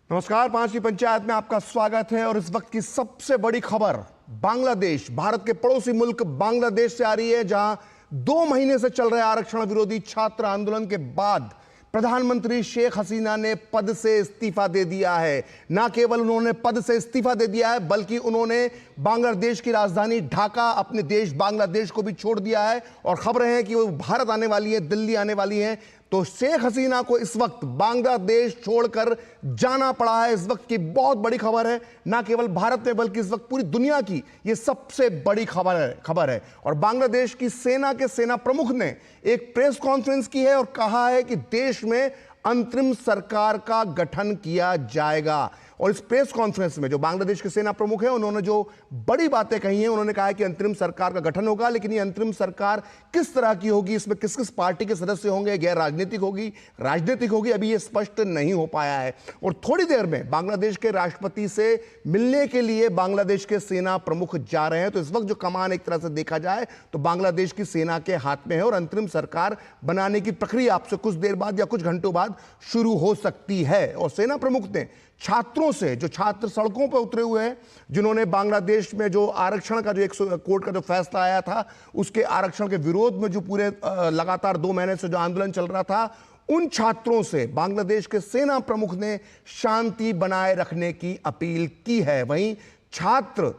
नमस्कार, पांचवी पंचायत में आपका स्वागत है। और इस वक्त की सबसे बड़ी खबर बांग्लादेश, भारत के पड़ोसी मुल्क बांग्लादेश से आ रही है, जहां 2 महीने से चल रहे आरक्षण विरोधी छात्र आंदोलन के बाद प्रधानमंत्री शेख हसीना ने पद से इस्तीफा दे दिया है। ना केवल उन्होंने पद से इस्तीफा दे दिया है, बल्कि उन्होंने बांग्लादेश की राजधानी ढाका, अपने देश बांग्लादेश को भी छोड़ दिया है। और खबरें हैं कि वो भारत आने वाली है, दिल्ली आने वाली है। तो शेख हसीना को इस वक्त बांग्लादेश छोड़कर जाना पड़ा है। इस वक्त की बहुत बड़ी खबर है, ना केवल भारत में बल्कि इस वक्त पूरी दुनिया की ये सबसे बड़ी खबर है। और बांग्लादेश की सेना के सेना प्रमुख ने एक प्रेस कॉन्फ्रेंस की है और कहा है कि देश में अंतरिम सरकार का गठन किया जाएगा। और इस प्रेस कॉन्फ्रेंस में जो बांग्लादेश के सेना प्रमुख हैं, उन्होंने जो बड़ी बातें कही हैं, उन्होंने कहा है कि अंतरिम सरकार का गठन होगा, लेकिन ये अंतरिम सरकार किस तरह की होगी, इसमें किस किस पार्टी के सदस्य होंगे, गैर राजनीतिक होगी, राजनीतिक होगी, अभी ये स्पष्ट नहीं हो पाया है। और थोड़ी देर में बांग्लादेश के राष्ट्रपति से मिलने के लिए बांग्लादेश के सेना प्रमुख जा रहे हैं। तो इस वक्त जो कमान एक तरह से देखा जाए तो बांग्लादेश की सेना के हाथ में है और अंतरिम सरकार बनाने की प्रक्रिया आपसे कुछ देर बाद या कुछ घंटों बाद शुरू हो सकती है। और सेना प्रमुख ने छात्रों से, जो छात्र सड़कों पर उतरे हुए हैं, जिन्होंने बांग्लादेश में जो आरक्षण का जो एक कोर्ट का जो फैसला आया था उसके आरक्षण के विरोध में जो पूरे लगातार 2 महीने से जो आंदोलन चल रहा था, उन छात्रों से बांग्लादेश के सेना प्रमुख ने शांति बनाए रखने की अपील की है। वहीं छात्र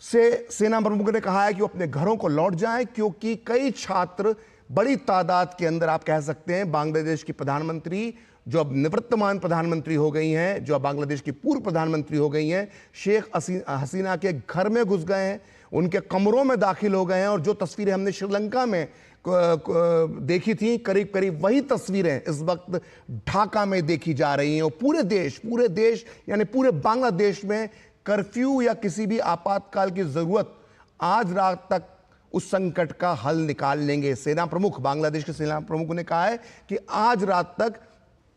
से सेना प्रमुख ने कहा है कि वो अपने घरों को लौट जाएं, क्योंकि कई छात्र बड़ी तादाद के अंदर, आप कह सकते हैं, बांग्लादेश की प्रधानमंत्री, जो अब निवर्तमान प्रधानमंत्री हो गई हैं, जो अब बांग्लादेश की पूर्व प्रधानमंत्री हो गई हैं, शेख हसीना के घर में घुस गए हैं, उनके कमरों में दाखिल हो गए हैं। और जो तस्वीरें हमने श्रीलंका में देखी थी, करीब करीब वही तस्वीरें इस वक्त ढाका में देखी जा रही हैं। और पूरे देश यानी पूरे बांग्लादेश में कर्फ्यू या किसी भी आपातकाल की जरूरत आज रात तक उस संकट का हल निकाल लेंगे। सेना प्रमुख, बांग्लादेश के सेना प्रमुख ने कहा है कि आज रात तक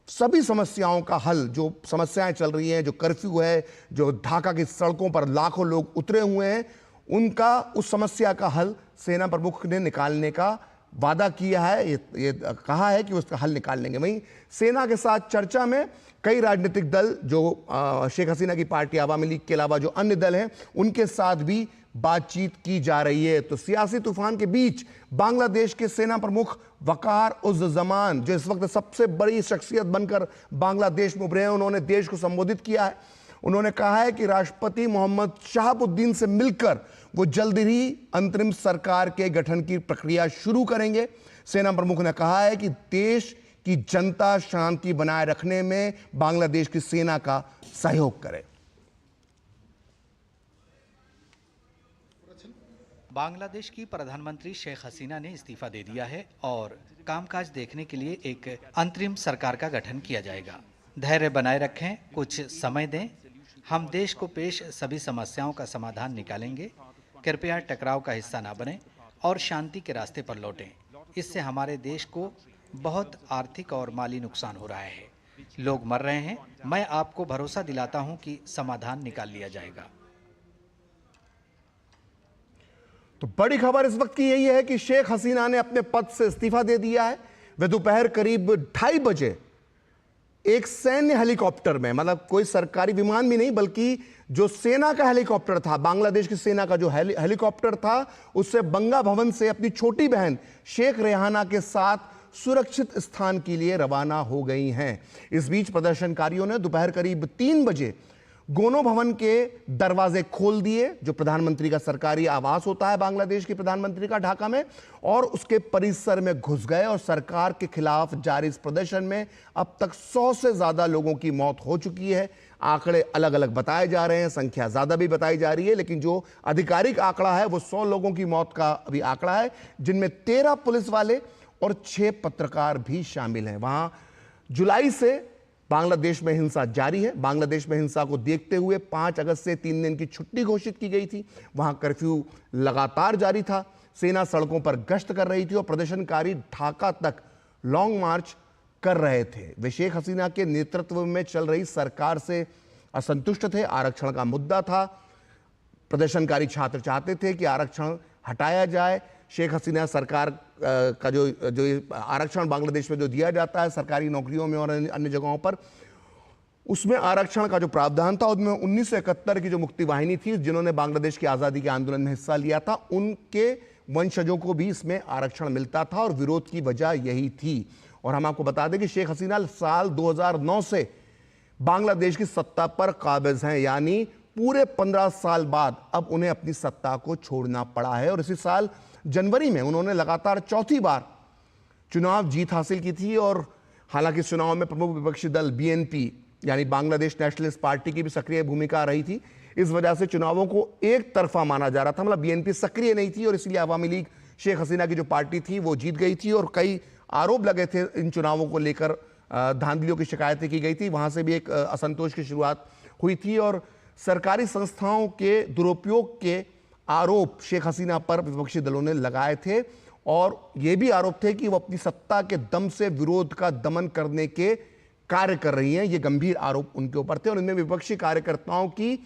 सभी समस्याओं का हल, जो समस्याएं चल रही हैं, जो कर्फ्यू है, जो ढाका की सड़कों पर लाखों लोग उतरे हुए हैं, उनका, उस समस्या का हल सेना प्रमुख ने निकालने का वादा किया है। ये कहा है कि उसका हल निकाल लेंगे। वहीं सेना के साथ चर्चा में कई राजनीतिक दल, जो शेख हसीना की पार्टी आवामी लीग के अलावा जो अन्य दल हैं, उनके साथ भी बातचीत की जा रही है। तो सियासी तूफान के बीच बांग्लादेश के सेना प्रमुख वकार उज जमान, जो इस वक्त सबसे बड़ी शख्सियत बनकर बांग्लादेश में उभरे हैं, उन्होंने देश को संबोधित किया है। उन्होंने कहा है कि राष्ट्रपति मोहम्मद शहाबुद्दीन से मिलकर वो जल्द ही अंतरिम सरकार के गठन की प्रक्रिया शुरू करेंगे। सेना प्रमुख ने कहा है कि देश की जनता शांति बनाए रखने में बांग्लादेश की सेना का सहयोग करे। बांग्लादेश की प्रधानमंत्री शेख हसीना ने इस्तीफा दे दिया है और कामकाज देखने के लिए एक अंतरिम सरकार का गठन किया जाएगा। धैर्य बनाए रखें, कुछ समय दें, हम देश को पेश सभी समस्याओं का समाधान निकालेंगे। कृपया टकराव का हिस्सा ना बने और शांति के रास्ते पर लौटें। इससे हमारे देश को बहुत आर्थिक और माली नुकसान हो रहा है, लोग मर रहे हैं। मैं आपको भरोसा दिलाता हूं कि समाधान निकाल लिया जाएगा। तो बड़ी खबर इस वक्त की यही है कि शेख हसीना ने अपने पद से इस्तीफा दे दिया है। वे दोपहर करीब 2:30 बजे एक सैन्य हेलीकॉप्टर में, मतलब कोई सरकारी विमान भी नहीं बल्कि जो सेना का हेलीकॉप्टर था, बांग्लादेश की सेना का जो हेलीकॉप्टर था, उससे बंगा भवन से अपनी छोटी बहन शेख रेहाना के साथ सुरक्षित स्थान के लिए रवाना हो गई हैं। इस बीच प्रदर्शनकारियों ने दोपहर करीब 3 बजे गोनो भवन के दरवाजे खोल दिए, जो प्रधानमंत्री का सरकारी आवास होता है बांग्लादेश के प्रधानमंत्री का ढाका में, और उसके परिसर में घुस गए। और सरकार के खिलाफ जारी इस प्रदर्शन में अब तक 100 से ज्यादा लोगों की मौत हो चुकी है। आंकड़े अलग अलग बताए जा रहे हैं, संख्या ज्यादा भी बताई जा रही है, लेकिन जो आधिकारिक आंकड़ा है वो 100 लोगों की मौत का अभी आंकड़ा है, जिनमें 13 पुलिस वाले और 6 पत्रकार भी शामिल हैं। वहां जुलाई से बांग्लादेश में हिंसा जारी है। बांग्लादेश में हिंसा को देखते हुए 5 अगस्त से 3 दिन की छुट्टी घोषित की गई थी। वहां कर्फ्यू लगातार जारी था, सेना सड़कों पर गश्त कर रही थी और प्रदर्शनकारी ढाका तक लॉन्ग मार्च कर रहे थे। वे शेख हसीना के नेतृत्व में चल रही सरकार से असंतुष्ट थे। आरक्षण का मुद्दा था। प्रदर्शनकारी छात्र चाहते थे कि आरक्षण हटाया जाए। शेख हसीना सरकार का जो आरक्षण बांग्लादेश में जो दिया जाता है सरकारी नौकरियों में और अन्य जगहों पर, उसमें आरक्षण का जो प्रावधान था उसमें 1971 की जो मुक्ति वाहिनी थी जिन्होंने बांग्लादेश की आज़ादी के आंदोलन में हिस्सा लिया था, उनके वंशजों को भी इसमें आरक्षण मिलता था और विरोध की वजह यही थी। और हम आपको बता दें कि शेख हसीना साल 2009 से बांग्लादेश की सत्ता पर काबिज हैं, यानी पूरे 15 साल बाद अब उन्हें अपनी सत्ता को छोड़ना पड़ा है। और इसी साल जनवरी में उन्होंने लगातार चौथी बार चुनाव जीत हासिल की थी। और हालांकि इस चुनाव में प्रमुख विपक्षी दल बीएनपी यानी बांग्लादेश नेशनलिस्ट पार्टी की भी सक्रिय भूमिका रही थी। इस वजह से चुनावों को एक तरफा माना जा रहा था, मतलब बीएनपी सक्रिय नहीं थी और इसलिए अवामी लीग शेख हसीना की जो पार्टी थी वो जीत गई थी। और कई आरोप लगे थे इन चुनावों को लेकर, धांधलियों की शिकायतें की गई थी, वहां से भी एक असंतोष की शुरुआत हुई थी। और सरकारी संस्थाओं के दुरुपयोग के आरोप शेख हसीना पर विपक्षी दलों ने लगाए थे और ये भी आरोप थे कि वो अपनी सत्ता के दम से विरोध का दमन करने के कार्य कर रही हैं। ये गंभीर आरोप उनके ऊपर थे और इनमें विपक्षी कार्यकर्ताओं की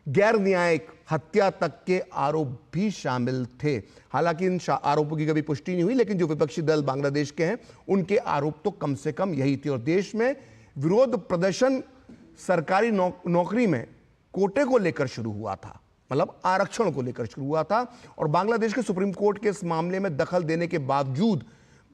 गैर न्यायिक हत्या तक के आरोप भी शामिल थे। हालांकि इन आरोपों की कभी पुष्टि नहीं हुई, लेकिन जो विपक्षी दल बांग्लादेश के हैं उनके आरोप तो कम से कम यही थे। और देश में विरोध प्रदर्शन सरकारी नौकरी में कोटे को लेकर शुरू हुआ था, मतलब आरक्षण को लेकर शुरू हुआ था। और बांग्लादेश के सुप्रीम कोर्ट के इस मामले में दखल देने के बावजूद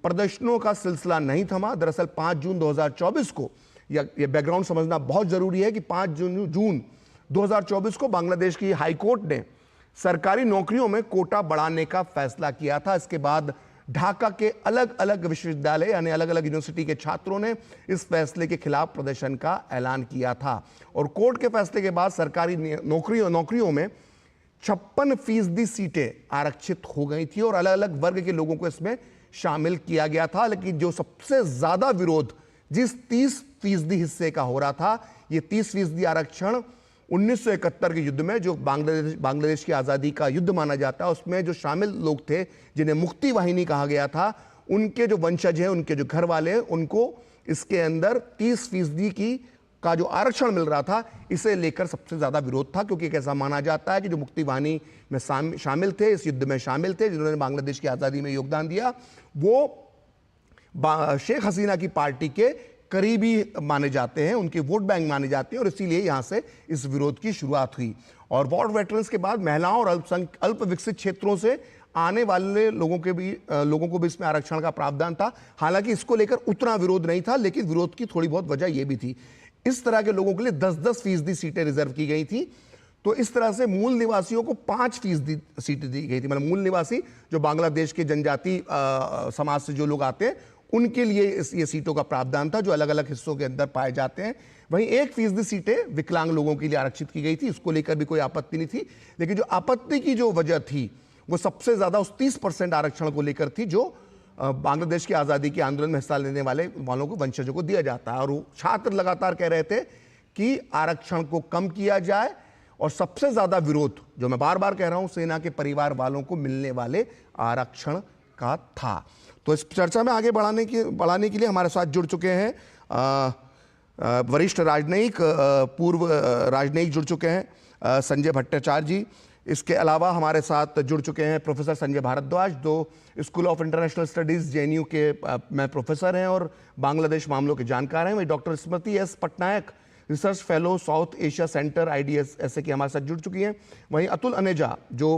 प्रदर्शनों का सिलसिला नहीं थमा। दरअसल 5 जून 2024 को, यह बैकग्राउंड समझना बहुत जरूरी है कि 5 जून 2024 को बांग्लादेश की हाई कोर्ट ने सरकारी नौकरियों में कोटा बढ़ाने का फैसला किया था। इसके बाद ढाका के अलग अलग विश्वविद्यालय यानी अलग अलग यूनिवर्सिटी के छात्रों ने इस फैसले के खिलाफ प्रदर्शन का ऐलान किया था। और कोर्ट के फैसले के बाद सरकारी नौकरियों में 56% सीटें आरक्षित हो गई थी और अलग अलग वर्ग के लोगों को इसमें शामिल किया गया था। लेकिन जो सबसे ज्यादा विरोध जिस 30% हिस्से का हो रहा था, ये 30% आरक्षण 1971 के युद्ध में, जो बांग्लादेश की आज़ादी का युद्ध माना जाता है, उसमें जो शामिल लोग थे जिन्हें मुक्ति वाहिनी कहा गया था, उनके जो वंशज हैं, उनके जो घर वाले हैं, उनको इसके अंदर 30% का जो आरक्षण मिल रहा था, इसे लेकर सबसे ज़्यादा विरोध था। क्योंकि ऐसा माना जाता है कि जो मुक्ति वाहिनी में शामिल थे, इस युद्ध में शामिल थे, जिन्होंने बांग्लादेश की आज़ादी में योगदान दिया, वो शेख हसीना की पार्टी के करीबी माने जाते हैं, उनके वोट बैंक माने जाते हैं और इसीलिए यहां से इस विरोध की शुरुआत हुई। और वॉर वेटरन्स के बाद महिलाओं और अल्प विकसित क्षेत्रों से आने वाले लोगों को भी इसमें आरक्षण का प्रावधान था। हालांकि इसको लेकर उतना विरोध नहीं था, लेकिन विरोध की थोड़ी बहुत वजह यह भी थी, इस तरह के लोगों के लिए 10% सीटें रिजर्व की गई थी। तो इस तरह से मूल निवासियों को 5% सीटें दी गई थी, मतलब मूल निवासी जो बांग्लादेश के जनजाति समाज से जो लोग आते हैं उनके लिए ये सीटों का प्रावधान था, जो अलग अलग हिस्सों के अंदर पाए जाते हैं। वहीं 1% सीटें विकलांग लोगों के लिए आरक्षित की गई थी, इसको लेकर भी कोई आपत्ति नहीं थी। लेकिन जो आपत्ति की जो वजह थी वो सबसे ज्यादा उस 30% आरक्षण को लेकर थी, जो बांग्लादेश की आज़ादी के आंदोलन में हिस्सा लेने वालों को, वंशजों को दिया जाता है। और वो छात्र लगातार कह रहे थे कि आरक्षण को कम किया जाए। और सबसे ज्यादा विरोध, जो मैं बार बार कह रहा हूं, सेना के परिवार वालों को मिलने वाले आरक्षण का था। तो इस चर्चा में आगे बढ़ाने के लिए हमारे साथ जुड़ चुके हैं वरिष्ठ राजनयिक, पूर्व राजनयिक जुड़ चुके हैं संजय भट्टाचार्य जी। इसके अलावा हमारे साथ जुड़ चुके हैं प्रोफेसर संजय भारद्वाज, जो school of international studies JNU के में प्रोफेसर हैं और बांग्लादेश मामलों के जानकार हैं। वही doctor Smriti S Patnaik, research fellow, South Asia centre IDSSA की हमारे साथ जुड़ चुकी हैं। वहीं अतुल अनेजा, जो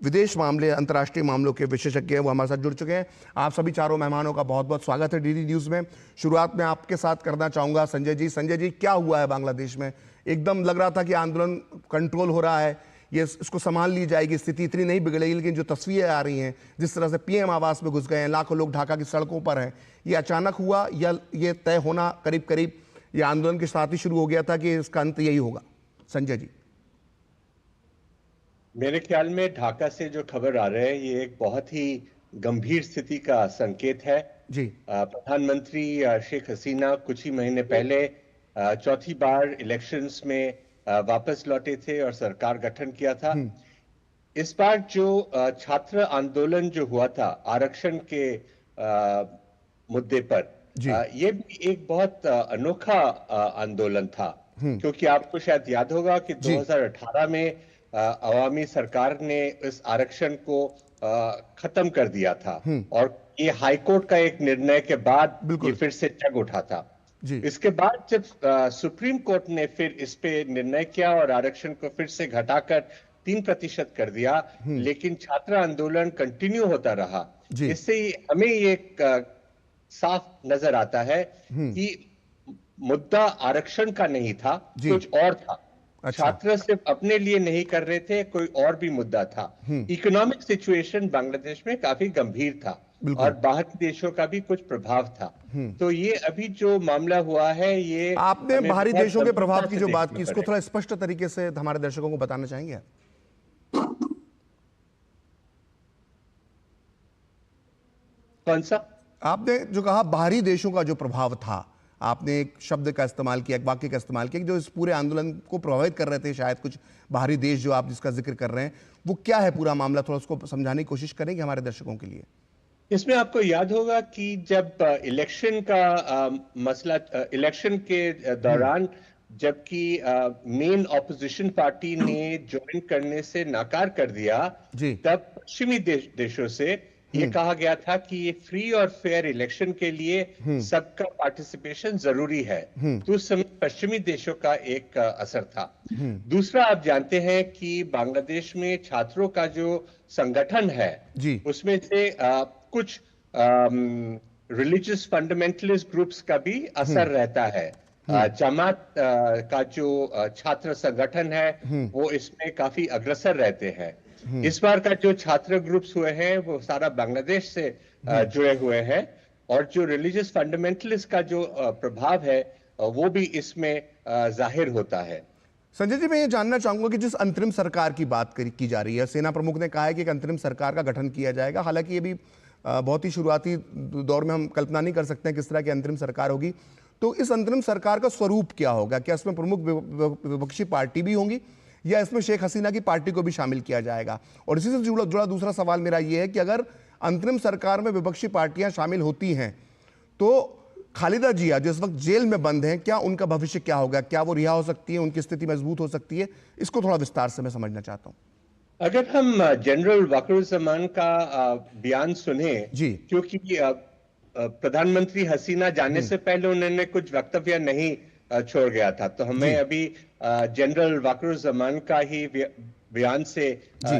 विदेश मामले, अंतर्राष्ट्रीय मामलों के विशेषज्ञ हैं, वो हमारे साथ जुड़ चुके हैं। आप सभी चारों मेहमानों का बहुत बहुत स्वागत है DD न्यूज़ में। शुरुआत में आपके साथ करना चाहूँगा संजय जी। संजय जी, क्या हुआ है बांग्लादेश में? एकदम लग रहा था कि आंदोलन कंट्रोल हो रहा है, ये इसको संभाल ली जाएगी, स्थिति इतनी नहीं बिगड़ेगी, लेकिन जो तस्वीरें आ रही हैं, जिस तरह से PM आवास में घुस गए हैं, लाखों लोग ढाका की सड़कों पर हैं, ये अचानक हुआ या ये तय होना करीब करीब ये आंदोलन के साथ ही शुरू हो गया था कि इसका अंत यही होगा? संजय जी। मेरे ख्याल में ढाका से जो खबर आ रहे हैं, ये एक बहुत ही गंभीर स्थिति का संकेत है जी। प्रधानमंत्री शेख हसीना कुछ ही महीने पहले चौथी बार इलेक्शंस में वापस लौटे थे और सरकार गठन किया था। इस बार जो छात्र आंदोलन जो हुआ था आरक्षण के मुद्दे पर, ये भी एक बहुत अनोखा आंदोलन था, क्योंकि आपको शायद याद होगा कि 2018 में अवामी सरकार ने इस आरक्षण को खत्म कर दिया था और ये हाईकोर्ट का एक निर्णय के बाद ये फिर से जग उठा था। जी। इसके बाद जब सुप्रीम कोर्ट ने फिर इस पे निर्णय किया और आरक्षण को फिर से घटाकर 3% कर दिया, लेकिन छात्र आंदोलन कंटिन्यू होता रहा। जी। इससे हमें ये साफ नजर आता है कि मुद्दा आरक्षण का नहीं था, जी। कुछ और था। अच्छा। छात्र सिर्फ अपने लिए नहीं कर रहे थे, कोई और भी मुद्दा था। इकोनॉमिक सिचुएशन बांग्लादेश में काफी गंभीर था बिल्कुल। और बाहरी देशों का भी कुछ प्रभाव था। तो ये अभी जो मामला हुआ है, ये आपने हमें बाहरी बहुत देशों के प्रभाव गंभीरता की से जो बात देखना की, इसको पड़ेगा। थोड़ा स्पष्ट तरीके से हमारे दर्शकों को बताना चाहेंगे? कौन सा? आपने जो कहा बाहरी देशों का जो प्रभाव था, आपने एक शब्द का इस्तेमाल किया, एक वाक्य का इस्तेमाल किया कि जो इस पूरे आंदोलन को प्रभावित कर रहे थे शायद कुछ बाहरी देश, जो आप जिसका जिक्र कर रहे हैं, वो क्या है पूरा मामला? थोड़ा उसको समझाने की कोशिश करेंगे हमारे दर्शकों के लिए। इसमें आपको याद होगा कि जब इलेक्शन का मसला, इलेक्शन के दौरान जबकि मेन ऑपोजिशन पार्टी ने ज्वाइन करने से नाकार कर दिया, जी। तब पश्चिमी देशों से ये कहा गया था कि ये फ्री और फेयर इलेक्शन के लिए सबका पार्टिसिपेशन जरूरी है। तो उस समय पश्चिमी देशों का एक असर था। दूसरा, आप जानते हैं कि बांग्लादेश में छात्रों का जो संगठन है, जी। उसमें से कुछ रिलीजियस फंडामेंटलिस्ट ग्रुप्स का भी असर रहता है। जमात का जो छात्र संगठन है, वो इसमें काफी अग्रसर रहते हैं। इस बार का जो छात्र ग्रुप्स हुए हैं, वो सारा बांग्लादेश से जुड़े हुए हैं, और जो रिलीजियस फंडामेंटलिस्ट का जो प्रभाव है, वो भी इसमें जाहिर होता है। संजय जी, मैं ये जानना चाहूंगा कि जिस अंतरिम सरकार की बात की जा रही है, सेना प्रमुख ने कहा है कि एक अंतरिम सरकार का गठन किया जाएगा। हालांकि ये भी बहुत ही शुरुआती दौर में हम कल्पना नहीं कर सकते हैं किस तरह की अंतरिम सरकार होगी। तो इस अंतरिम सरकार का स्वरूप क्या होगा? क्या इसमें प्रमुख विपक्षी पार्टी भी होंगी, या इसमें शेख हसीना की पार्टी को भी शामिल किया जाएगा? और इसी से जुड़ा दूसरा सवाल मेरा यह है कि अगर अंतरिम सरकार में विपक्षी पार्टियां शामिल होती हैं, तो खालिदा जिया जो इस वक्त जेल में बंद हैं, क्या उनका भविष्य क्या होगा? क्या वो रिहा हो सकती है? उनकी स्थिति मजबूत हो सकती है? इसको थोड़ा विस्तार से मैं समझना चाहता हूं। अगर हम जनरल वकरुज़्ज़मान का बयान सुने, जी। क्योंकि प्रधानमंत्री हसीना जाने से पहले उन्होंने कुछ वक्तव्य नहीं छोड़ गया था, तो हमें अभी जनरल वकरुज़्ज़मान का ही बयान से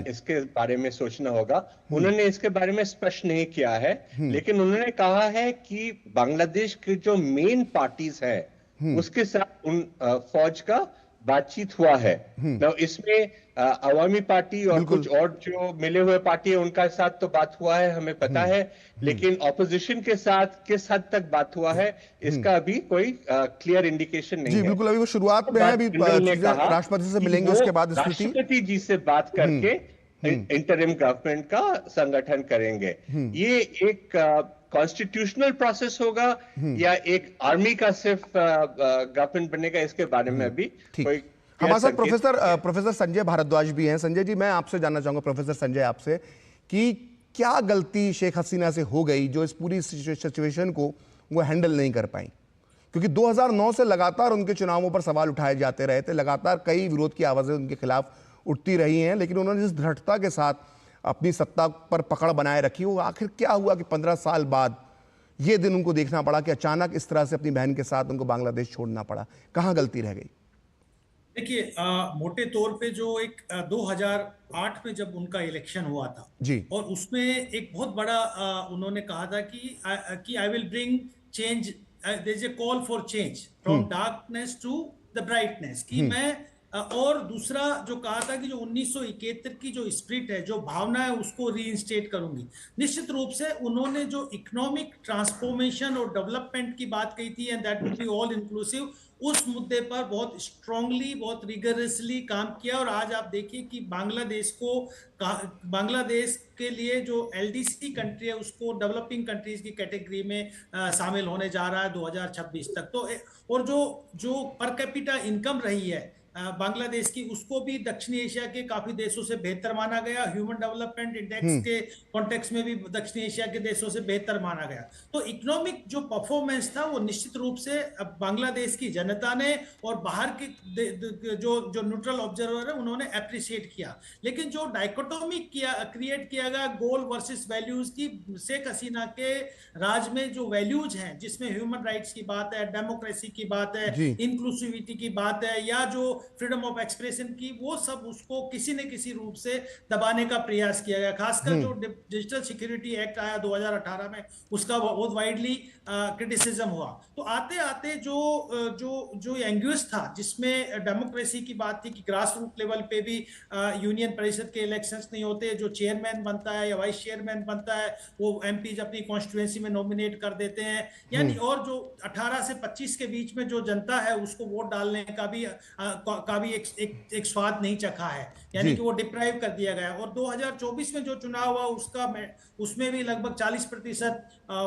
इसके बारे में सोचना होगा। उन्होंने इसके बारे में स्पष्ट नहीं किया है, लेकिन उन्होंने कहा है कि बांग्लादेश की जो मेन पार्टीज हैं, उसके साथ उन फौज का बातचीत हुआ है। तो इसमें अवामी पार्टी और कुछ और जो मिले हुए पार्टी है, उनका साथ तो बात हुआ है, हमें पता है, लेकिन ऑपोजिशन के साथ किस हद तक बात हुआ है, इसका अभी कोई क्लियर इंडिकेशन नहीं जी, है। बिल्कुल, अभी वो शुरुआत में है, अभी राष्ट्रपति से मिलेंगे, उसके बाद राष्ट्रपति जी से बात करके इंटरिम गवर्नमेंट का संगठन करेंगे। ये एक कॉन्स्टिट्यूशनल प्रोसेस होगा या एक आर्मी का सिर्फ गवर्नमेंट बनेगा, इसके बारे में अभी कोई हमारे साथ प्रोफेसर संजय भारद्वाज भी हैं। संजय जी, मैं आपसे जानना चाहूंगा, प्रोफेसर संजय, आपसे कि क्या गलती शेख हसीना से हो गई जो इस पूरी सिचुएशन को वो हैंडल नहीं कर पाई? क्योंकि 2009 से लगातार उनके चुनावों पर सवाल उठाए जाते रहे थे, लगातार कई विरोध की आवाजें उनके खिलाफ उठती रही हैं, लेकिन उन्होंने जिस दृढ़ता के साथ अपनी सत्ता पर पकड़ बनाए रखी, वो आखिर क्या हुआ कि 15 साल बाद ये दिन उनको देखना पड़ा कि अचानक इस तरह से अपनी बहन के साथ उनको बांग्लादेश छोड़ना पड़ा? कहाँ गलती रह गई? देखिए, मोटे तौर पे जो एक 2008 में जब उनका इलेक्शन हुआ था जी, और उसमें एक बहुत बड़ा उन्होंने कहा था कि I will bring change, there is a call for change from darkness to the brightness, कि मैं और दूसरा जो कहा था कि जो 1971 की जो स्पिरिट है, जो भावना है, उसको रीइंस्टेट करूंगी। निश्चित रूप से उन्होंने जो इकोनॉमिक ट्रांसफॉर्मेशन और डेवलपमेंट की बात कही थी, and that would be all inclusive, उस मुद्दे पर बहुत स्ट्रांगली, बहुत रिगरसली काम किया। और आज आप देखिए कि बांग्लादेश के लिए जो एलडीसी कंट्री है, उसको डेवलपिंग कंट्रीज की कैटेगरी में शामिल होने जा रहा है 2026 तक। तो और जो पर कैपिटा इनकम रही है, बांग्लादेश की, उसको भी दक्षिणी एशिया के काफी देशों से बेहतर माना गया। ह्यूमन डेवलपमेंट इंडेक्स के कॉन्टेक्स्ट में भी दक्षिणी एशिया के देशों से बेहतर माना गया। तो इकोनॉमिक जो परफॉर्मेंस था वो निश्चित रूप से अब बांग्लादेश की जनता ने और बाहर के जो न्यूट्रल ऑब्जर्वर है उन्होंने अप्रिशिएट किया। लेकिन जो डाइकोटोमी क्रिएट किया गया गोल वर्सेस वैल्यूज की, शेख हसीना के राज में जो वैल्यूज हैं जिसमें ह्यूमन राइट्स की बात है, डेमोक्रेसी की बात है, जी इंक्लूसिविटी की बात है, या जो फ्रीडम ऑफ एक्सप्रेशन की, वो सब उसको किसी न किसी रूप से दबाने का प्रयास किया गया। खासकर जो डिजिटल सिक्योरिटी एक्ट आया 2018 में, उसका बहुत वाइडली क्रिटिसिज्म हुआ। तो आते आते जो जो जो एंग्यूस था जिसमें डेमोक्रेसी की बात थी कि ग्रास रूट लेवल पे भी यूनियन परिषद के इलेक्शंस नहीं होते, जो चेयरमैन बनता है या वाइस चेयरमैन बनता है वो एमपीज अपनी कॉन्स्टिट्यूएंसी में नॉमिनेट कर देते हैं, यानी और जो 18 से 25 के बीच में जो जनता है उसको वोट डालने का भी एक स्वाद नहीं चखा है, यानी कि वो डिप्राइव कर दिया गया। और 2024 में जो चुनाव हुआ उसमें भी लगभग 40%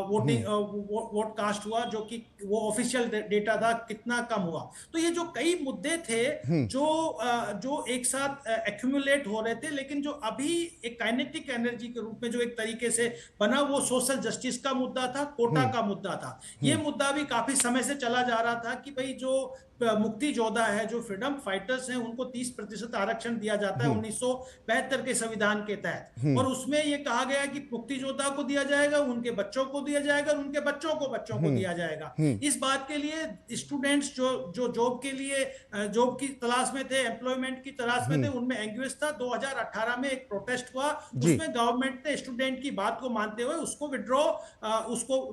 वोट कास्ट हुआ, जो कि वो ऑफिशियल डेटा था, कितना कम हुआ। तो ये जो कई मुद्दे थे जो एक साथ एक्यूमुलेट हो रहे थे, लेकिन जो अभी एक काइनेटिक एनर्जी के रूप में जो एक तरीके से बना, वो सोशल जस्टिस का मुद्दा था, कोटा का मुद्दा था। ये मुद्दा भी काफी समय से चला जा रहा था कि भाई जो मुक्ति योद्धा है, जो फ्रीडम फाइटर्स हैं, उनको 30% आरक्षण दिया जाता है 1972 के संविधान के तहत, और उसमें ये कहा गया कि मुक्ति योद्धा को दिया जाएगा, उनके बच्चों को दिया जाएगा, और उनके बच्चों को दिया जाएगा। इस बात के लिए स्टूडेंट्स जो जॉब के लिए जॉब की तलाश में थे, एम्प्लॉयमेंट की तलाश में थे, उनमें एंग्यूस था। 2018 में एक प्रोटेस्ट हुआ, उसमें गवर्नमेंट ने स्टूडेंट की बात को मानते हुए उसको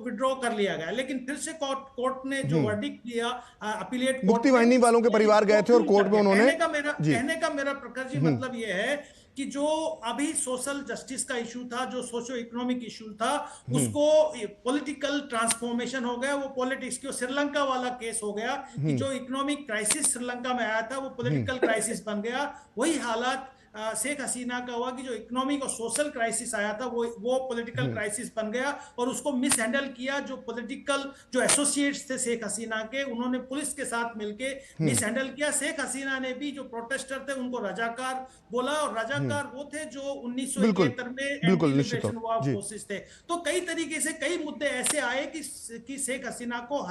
विड्रॉ कर लिया गया। लेकिन फिर से कोर्ट ने जो वर्डिक्ट दिया, अपीलेट मुक्ति वाहिनी वालों के परिवार गए थे और कोर्ट में उन्होंने कहने का मेरा प्रखर जी मतलब ये है कि जो अभी सोशल जस्टिस का इशू था, जो सोशो इकोनॉमिक इशू था, उसको पॉलिटिकल ट्रांसफॉर्मेशन हो गया। वो पॉलिटिक्स की श्रीलंका वाला केस हो गया कि जो इकोनॉमिक क्राइसिस श्रीलंका में आया था वो पॉलिटिकल क्राइसिस बन गया। वही हालात शेख हसीना का हुआ कि जो इकोनॉमिक और सोशल क्राइसिस आया था वो पॉलिटिकल क्राइसिस बन गया, और उसको मिस हैंडल किया। जो एसोसिएट्स थे शेख हसीना के, उन्होंने पुलिस के साथ मिलके मिस हैंडल किया। शेख हसीना ने भी जो प्रोटेस्टर थे उनको रजाकार बोला, और रजाकार वो थे जो 1971 में एंटी लिबरेशन वॉर फोर्सेस थे। तो कई तरीके से कई मुद्दे ऐसे आए कि शेख हसीना को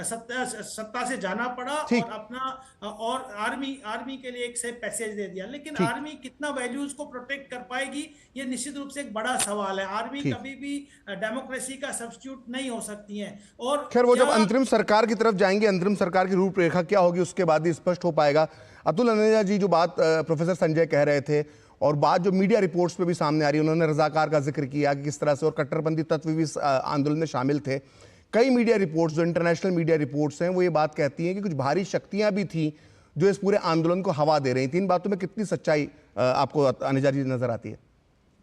सत्ता से जाना पड़ा, और अपना और आर्मी के लिए एक से पैसेज दे दिया। लेकिन आर्मी कितना वैल्यूज को प्रोटेक्ट कर पाएगी, ये निश्चित रूप से एक बड़ा सवाल है। आर्मी कभी भी डेमोक्रेसी का सब्स्टिट्यूट नहीं हो सकती है। और खैर, वो जब अंतरिम सरकार की तरफ जाएंगे, अंतरिम सरकार की रूपरेखा क्या होगी उसके बाद ही स्पष्ट हो पाएगा। अतुल अनेजा जी, जो बात प्रोफेसर संजय कह रहे थे और बात जो मीडिया रिपोर्ट्स पे भी सामने आ रही है, उन्होंने रजाकार का जिक्र किया कि किस तरह से, और कट्टरपंथी तत्व भी इस आंदोलन में शामिल थे। कई मीडिया रिपोर्ट्स, जो इंटरनेशनल मीडिया रिपोर्ट्स हैं, वो ये बात कहती हैं कि कुछ भारी शक्तियां भी थी जो इस पूरे आंदोलन को हवा दे रही थी। इन बातों में कितनी सच्चाई आपको अनेजा जी नजर आती है?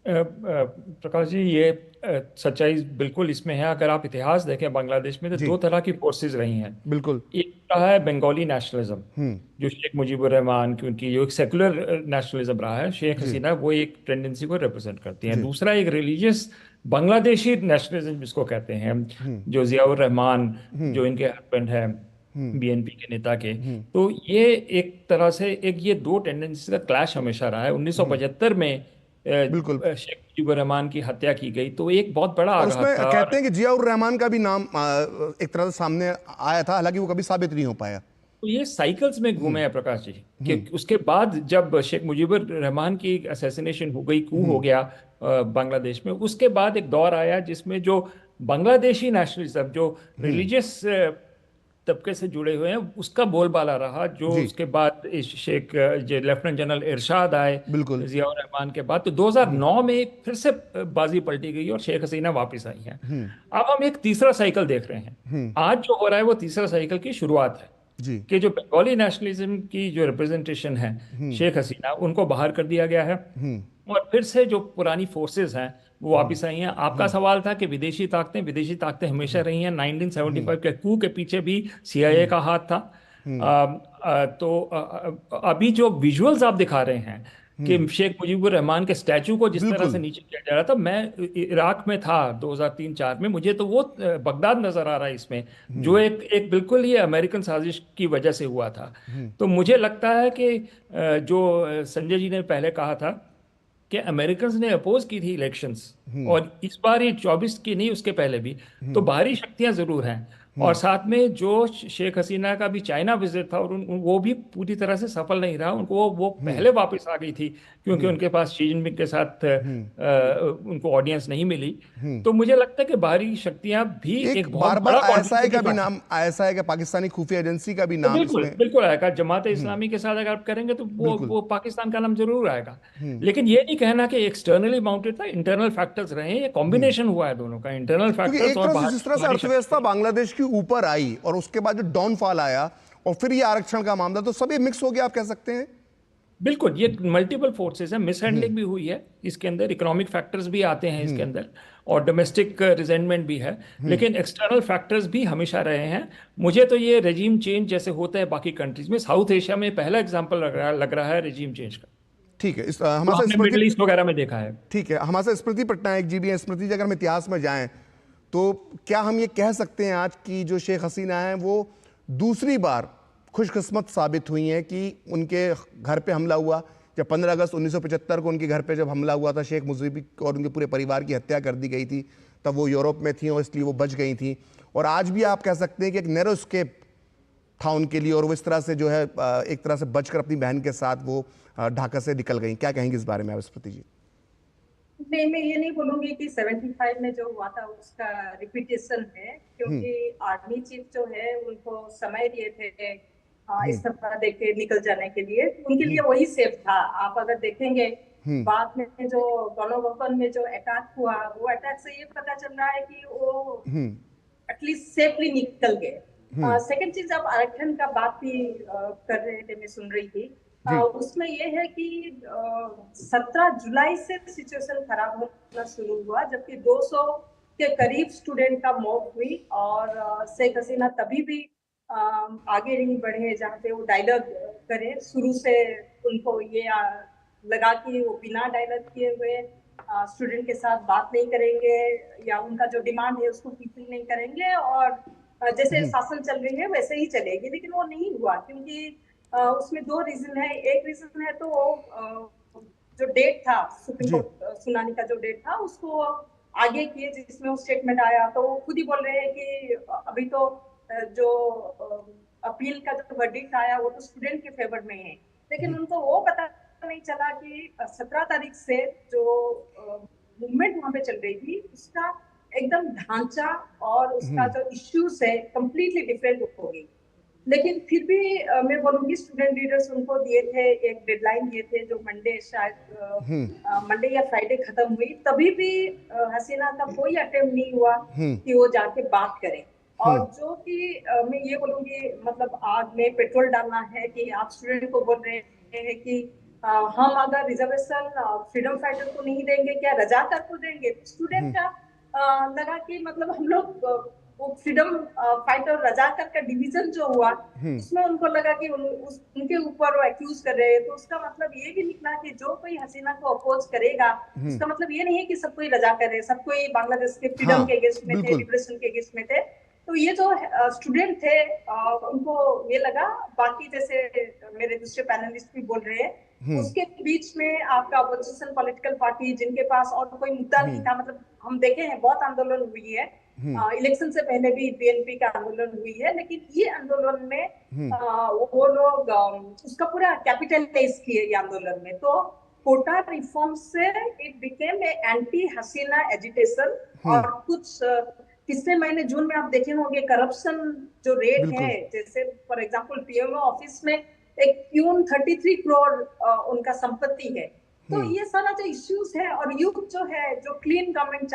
प्रकाश जी, ये सच्चाई बिल्कुल इसमें है। अगर आप इतिहास देखें बांग्लादेश में, तो दो तरह की फोर्सेस रही हैं। बिल्कुल। एक रहा है बंगाली नेशनलिज्म, जो शेख मुजीबुर रहमान की, उनकी जो एक सेकुलर नेशनलिज्म रहा है, शेख हसीना वो एक टेंडेंसी को रिप्रेजेंट करती हैं। दूसरा एक रिलीजियस बांग्लादेशी नेशनलिज्म जिसको कहते हैं, जो जियाउर रहमान जो इनके हस्बैंड है बीएनपी के नेता के, तो ये एक तरह से ये दो टेंडेंसी का क्लैश हमेशा रहा है। 1975 में बिल्कुल शेख मुजीबुर रहमान की हत्या की गई, तो एक बहुत बड़ा और उसमें था। कहते हैं कि जियाउर रहमान का भी नाम एक तरह से सामने आया था, हालांकि वो कभी साबित नहीं हो पाया। तो ये साइकिल्स में घूमे हैं प्रकाश जी, कि उसके बाद जब शेख मुजीबुर रहमान की असैसिनेशन हो गई, कू हो गया बांग्लादेश में, उसके बाद एक दौर आया जिसमें जो बांग्लादेशी नेशनलिज्म, जो रिलीजियस तबके से जुड़े हुए हैं, उसका बोलबाला रहा। जो उसके बाद शेख लेफ्टिनेंट जनरल इरशाद आए जियाउर रहमान के बाद, तो 2009 में फिर से बाजी पलटी गई और शेख हसीना वापस आई हैं। अब हम एक तीसरा साइकिल देख रहे हैं। आज जो हो रहा है वो तीसरा साइकिल की शुरुआत है कि जो बंगाली नेशनलिज्म की जो रिप्रेजेंटेशन है, शेख हसीना, उनको बाहर कर दिया गया है, और फिर से जो पुरानी फोर्सेस हैं वो वापस आई हैं। आपका सवाल था कि विदेशी ताकतें हमेशा रही हैं। 1975 के कू के पीछे भी CIA का हाथ था। तो अभी जो विजुअल्स आप दिखा रहे हैं, कि शेख मुजीबुर रहमान के स्टैचू को जिस तरह बिल्कुल। से नीचे किया जा रहा था। मैं इराक में था 2003-4 में, मुझे तो वो बगदाद नजर आ रहा है इसमें, जो एक एक बिल्कुल ये अमेरिकन साजिश की वजह से हुआ था। तो मुझे लगता है कि जो संजय जी ने पहले कहा था कि अमेरिकन ने अपोज की थी इलेक्शंस, और इस बार ये 24 की नहीं, उसके पहले भी, तो बाहरी शक्तियां जरूर हैं। और साथ में जो शेख हसीना का भी चाइना विजिट था, और वो भी पूरी तरह से सफल नहीं रहा। उनको वो पहले वापस आ गई थी, क्योंकि उनके पास शी जिनपिंग के साथ उनको ऑडियंस नहीं मिली। तो मुझे लगता है कि बाहरी शक्तियां भी एक एक बार बहुत बार बड़ा आईएसआई का भी contributor नाम, आईएसआई का पाकिस्तानी खुफिया एजेंसी का भी नाम बिल्कुल इसमें। बिल्कुल आएगा। जमात इस्लामी के साथ अगर आप करेंगे तो बिल्कुल। वो पाकिस्तान का नाम जरूर आएगा। लेकिन ये नहीं कहना कि एक्सटर्नली माउंटेड था, इंटरनल फैक्टर्स रहे। ये कॉम्बिनेशन हुआ है दोनों का, इंटरनल क्योंकि फैक्टर्स एक और तरह से बाहर जिस तरह से बाहरी अर्थव्यवस्था बांग्लादेश की ऊपर आई और उसके बाद जो डाउनफॉल आया और फिर ये आरक्षण का मामला, तो सब ये मिक्स हो गया, आप कह सकते हैं। बिल्कुल, ये मल्टीपल फोर्सेस है। मिसहैंडलिंग भी हुई है इसके अंदर, इकोनॉमिक फैक्टर्स भी आते हैं इसके अंदर, और डोमेस्टिक रिजेंटमेंट भी है। लेकिन एक्सटर्नल फैक्टर्स भी हमेशा रहे हैं। मुझे तो ये रेजिम चेंज जैसे होता है बाकी कंट्रीज में, साउथ एशिया में पहला एग्जांपल लग रहा है रेजिम चेंज का, ठीक है, जो हमारे साथ आपने स्मृति, मिडिल ईस्ट वगैरह में देखा है। ठीक है, हमारे साथ स्मृति पटनायक जी भी हैं। स्मृति जी, अगर हम इतिहास में जाएं तो क्या हम ये कह सकते हैं आज की जो शेख हसीना है वो दूसरी बार खुशकिस्मत साबित हुई हैं कि उनके घर पे हमला हुआ? जब 15 अगस्त 1975 को उनके घर पे जब हमला हुआ था, शेख मुजीब और उनके पूरे परिवार की हत्या कर दी गई थी, तब वो यूरोप में थी और इसलिए वो बच गई थी। और आज भी आप कह सकते हैं कि एक नैरो स्केप था उनके लिए, और वो इस तरह से जो है एक तरह से बचकर अपनी बहन के साथ वो ढाका से निकल गई। क्या कहेंगे इस बारे में आप स्मृति जी? नहीं, मैं ये नहीं बोलूंगी कि 75 में जो हुआ था उसका रिपीटेशन है, क्योंकि आर्मी चीफ जो है उनको समय दिए थे इस्तीफा दे के निकल जाने के लिए। उनके लिए वही सेफ था। आप अगर देखेंगे बाद में जो गणभवन में जो अटैक हुआ, वो अटैक से ये पता चल रहा है कि वो एटलीस्ट सेफली निकल गए। सेकंड चीज, आप आरक्षण का बात भी कर रहे थे, मैं सुन रही थी। उसमें ये है कि 17 जुलाई से सिचुएशन खराब होना शुरू हुआ, जबकि 200 के करीब स्टूडेंट का मौत हुई, और शेख हसीना तभी भी आगे नहीं बढ़े जहाँ पे वो डायलॉग करे। शुरू से उनको ये लगा कि वो बिना डायलॉग किए हुए स्टूडेंट के साथ बात नहीं करेंगे, या उनका जो डिमांड है उसको फुलफिल नहीं करेंगे, और जैसे शासन चल रही है वैसे ही चलेगी। लेकिन वो नहीं हुआ, क्योंकि उसमें दो रीजन है। एक रीजन है तो जो डेट था सुप्रीम कोर्ट सुनाने का, जो डेट था उसको आगे किए, जिसमें वो स्टेटमेंट आया। तो वो खुद ही बोल रहे हैं कि अभी तो जो अपील का जो वर्डिक्ट आया वो तो स्टूडेंट के फेवर में है, लेकिन उनको वो पता नहीं चला कि 17 तारीख से जो मूवमेंट वहां पे चल रही थी उसका एकदम ढांचा और उसका जो इश्यूज है कंप्लीटली डिफरेंट हो गई। लेकिन फिर भी मैं बोलूंगी स्टूडेंट लीडर्स उनको दिए थे, एक डेडलाइन दिए थे जो मंडे, शायद मंडे या फ्राइडे खत्म हुई, तभी भी हसीना का कोई अटेम्प्ट नहीं हुआ कि वो जाके बात करें। और जो कि मैं ये बोलूंगी, मतलब आग में पेट्रोल डालना है कि आप स्टूडेंट को बोल रहे हैं कि हम अगर रिजर्वेशन फ्रीडम फाइटर को नहीं देंगे, क्या रजाकार को देंगे? स्टूडेंट का लगा कि मतलब हम लोग वो फ्रीडम फाइटर रजाकार का डिवीजन जो हुआ उसमें उनको लगा कि उनके ऊपर वो एक्यूज कर रहे हैं। तो उसका मतलब ये भी निकला कि जो कोई हसीना को अपोज करेगा उसका मतलब ये नहीं है कि सब कोई रजाकार है, सब कोई बांग्लादेश के फ्रीडम के अगेंस्ट में थे, लिबरेशन के अगेंस्ट में थे। तो ये जो स्टूडेंट थे उनको ये लगा, बाकी जैसे मेरे दूसरे पैनलिस्ट भी बोल रहे हैं, उसके बीच में आपका अपोजिशन पॉलिटिकल पार्टी जिनके पास और कोई मुद्दा नहीं था, मतलब हम देखे हैं बहुत आंदोलन हुई है, इलेक्शन से पहले भी बीएनपी का आंदोलन हुई है, लेकिन ये आंदोलन में वो लोग उसका पूरा कैपिटलाइज किए ये आंदोलन में। तो कोटा रिफॉर्म से it became a anti Hasina agitation. और कुछ पिछले महीने जून में आप देखे होंगे करप्शन जो रेट है, जैसे फॉर एग्जांपल पीएमओ ऑफिस में एक प्यून 33 करोड़ उनका संपत्ति है। तो ये सारा जो इश्यूज है, और यूथ जो है जो क्लीन गवर्नमेंट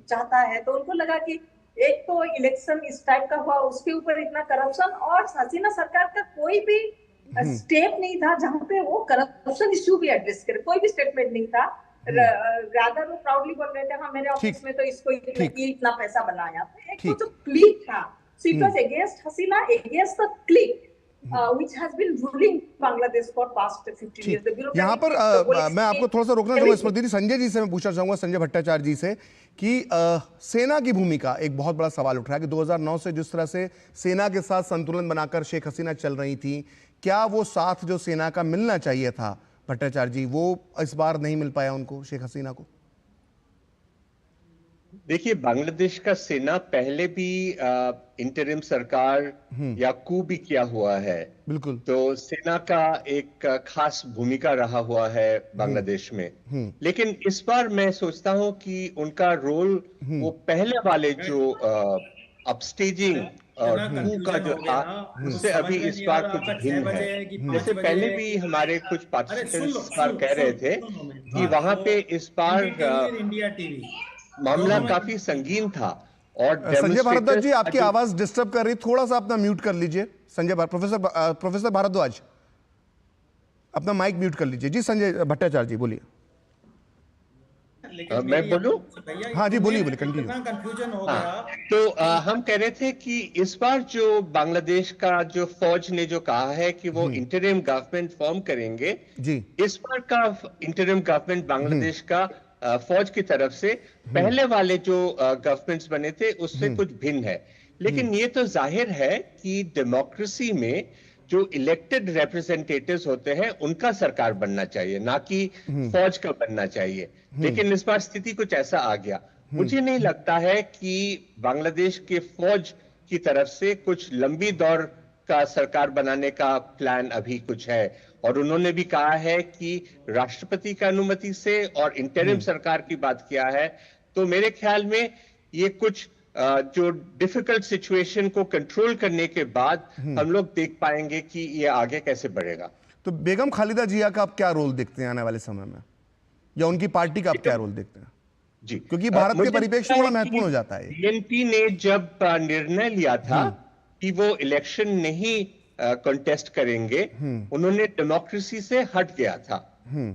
चाहता है, तो उनको लगा कि एक तो इलेक्शन इस टाइप का हुआ, उसके ऊपर इतना करप्शन, और हसीना सरकार का कोई भी स्टेप नहीं था जहां पे वो करप्शन इश्यू भी एड्रेस करे, कोई भी स्टेटमेंट नहीं था। रादर वो प्राउडली बोल रहे थे हाँ मेरे ऑफिस में तो इसको ये इतना पैसा बनाया। एक तो जो क्लिक था, so it was against Hasina, against the click. which has been ruling Bangladesh for past 15 years. The bureaucratic यहाँ पर the police मैं आपको state, थोड़ा सा रोकना चाहूंगा everything. स्मृति जी। संजय जी से मैं पूछना चाहूंगा, संजय भट्टाचार्य जी से, कि सेना की भूमिका एक बहुत बड़ा सवाल उठ रहा है कि 2009 से जिस तरह से सेना के साथ संतुलन बनाकर शेख हसीना चल रही थी, क्या वो साथ जो सेना का मिलना चाहिए था भट्टाचार्य जी, वो इस बार नहीं मिल पाया उनको, शेख हसीना को? देखिए, बांग्लादेश का सेना पहले भी इंटरिम सरकार या कू भी किया हुआ है। बिल्कुल। तो सेना का एक खास भूमिका रहा हुआ है बांग्लादेश में। लेकिन इस बार मैं सोचता हूं कि उनका रोल वो पहले वाले जो अपस्टेजिंग और कू का जो था, उससे अभी इस बार कुछ भिन्न है। जैसे पहले भी हमारे कुछ पार्टिसिपेंट्स इस बार कह रहे थे कि वहां पे इस बार इंडिया टीवी मामला काफी संगीन था और संजय भारद्वाज जी, आपकी demonstrators- आवाज डिस्टर्ब कर रही, थोड़ा सा अपना म्यूट कर लीजिए। प्रोफेसर भारद्वाज, अपना माइक म्यूट कर लीजिए। जी संजय भट्टाचार्य जी बोलिए। मैं बोलूं? हाँ जी, बोलिए कंटिन्यू। कंफ्यूजन हो गया। तो हम कह रहे थे कि इस बार जो बांग्लादेश का जो फौज ने जो कहा है कि वो इंटरिम गवर्नमेंट फॉर्म करेंगे जी। इस बार का इंटरिम गवर्नमेंट बांग्लादेश का फौज की तरफ से पहले वाले जो गवर्नमेंट्स बने थे उससे कुछ भिन्न है। लेकिन ये तो जाहिर है कि डेमोक्रेसी में जो इलेक्टेड रिप्रेजेंटेटिव्स होते हैं उनका सरकार बनना चाहिए, ना कि फौज का बनना चाहिए। लेकिन इस बार स्थिति कुछ ऐसा आ गया। मुझे नहीं लगता है कि बांग्लादेश के फौज की तरफ से कुछ लंबी दौर का सरकार बनाने का प्लान अभी कुछ है, और उन्होंने भी कहा है कि राष्ट्रपति की अनुमति से और इंटरिम सरकार की बात किया है। तो मेरे ख्याल में ये कुछ जो डिफिकल्ट सिचुएशन को कंट्रोल करने के बाद हम लोग देख पाएंगे कि ये आगे कैसे बढ़ेगा। तो बेगम खालिदा जिया का आप क्या रोल देखते हैं आने वाले समय में, या उनकी पार्टी का आप क्या रोल देखते हैं? जी, क्योंकि भारत के मुझे परिप्रेक्ष्य लगता बड़ा है महत्वपूर्ण कि हो जाता है। बीएनपी ने जब निर्णय लिया था कि वो इलेक्शन नहीं कंटेस्ट करेंगे, उन्होंने डेमोक्रेसी से हट गया था।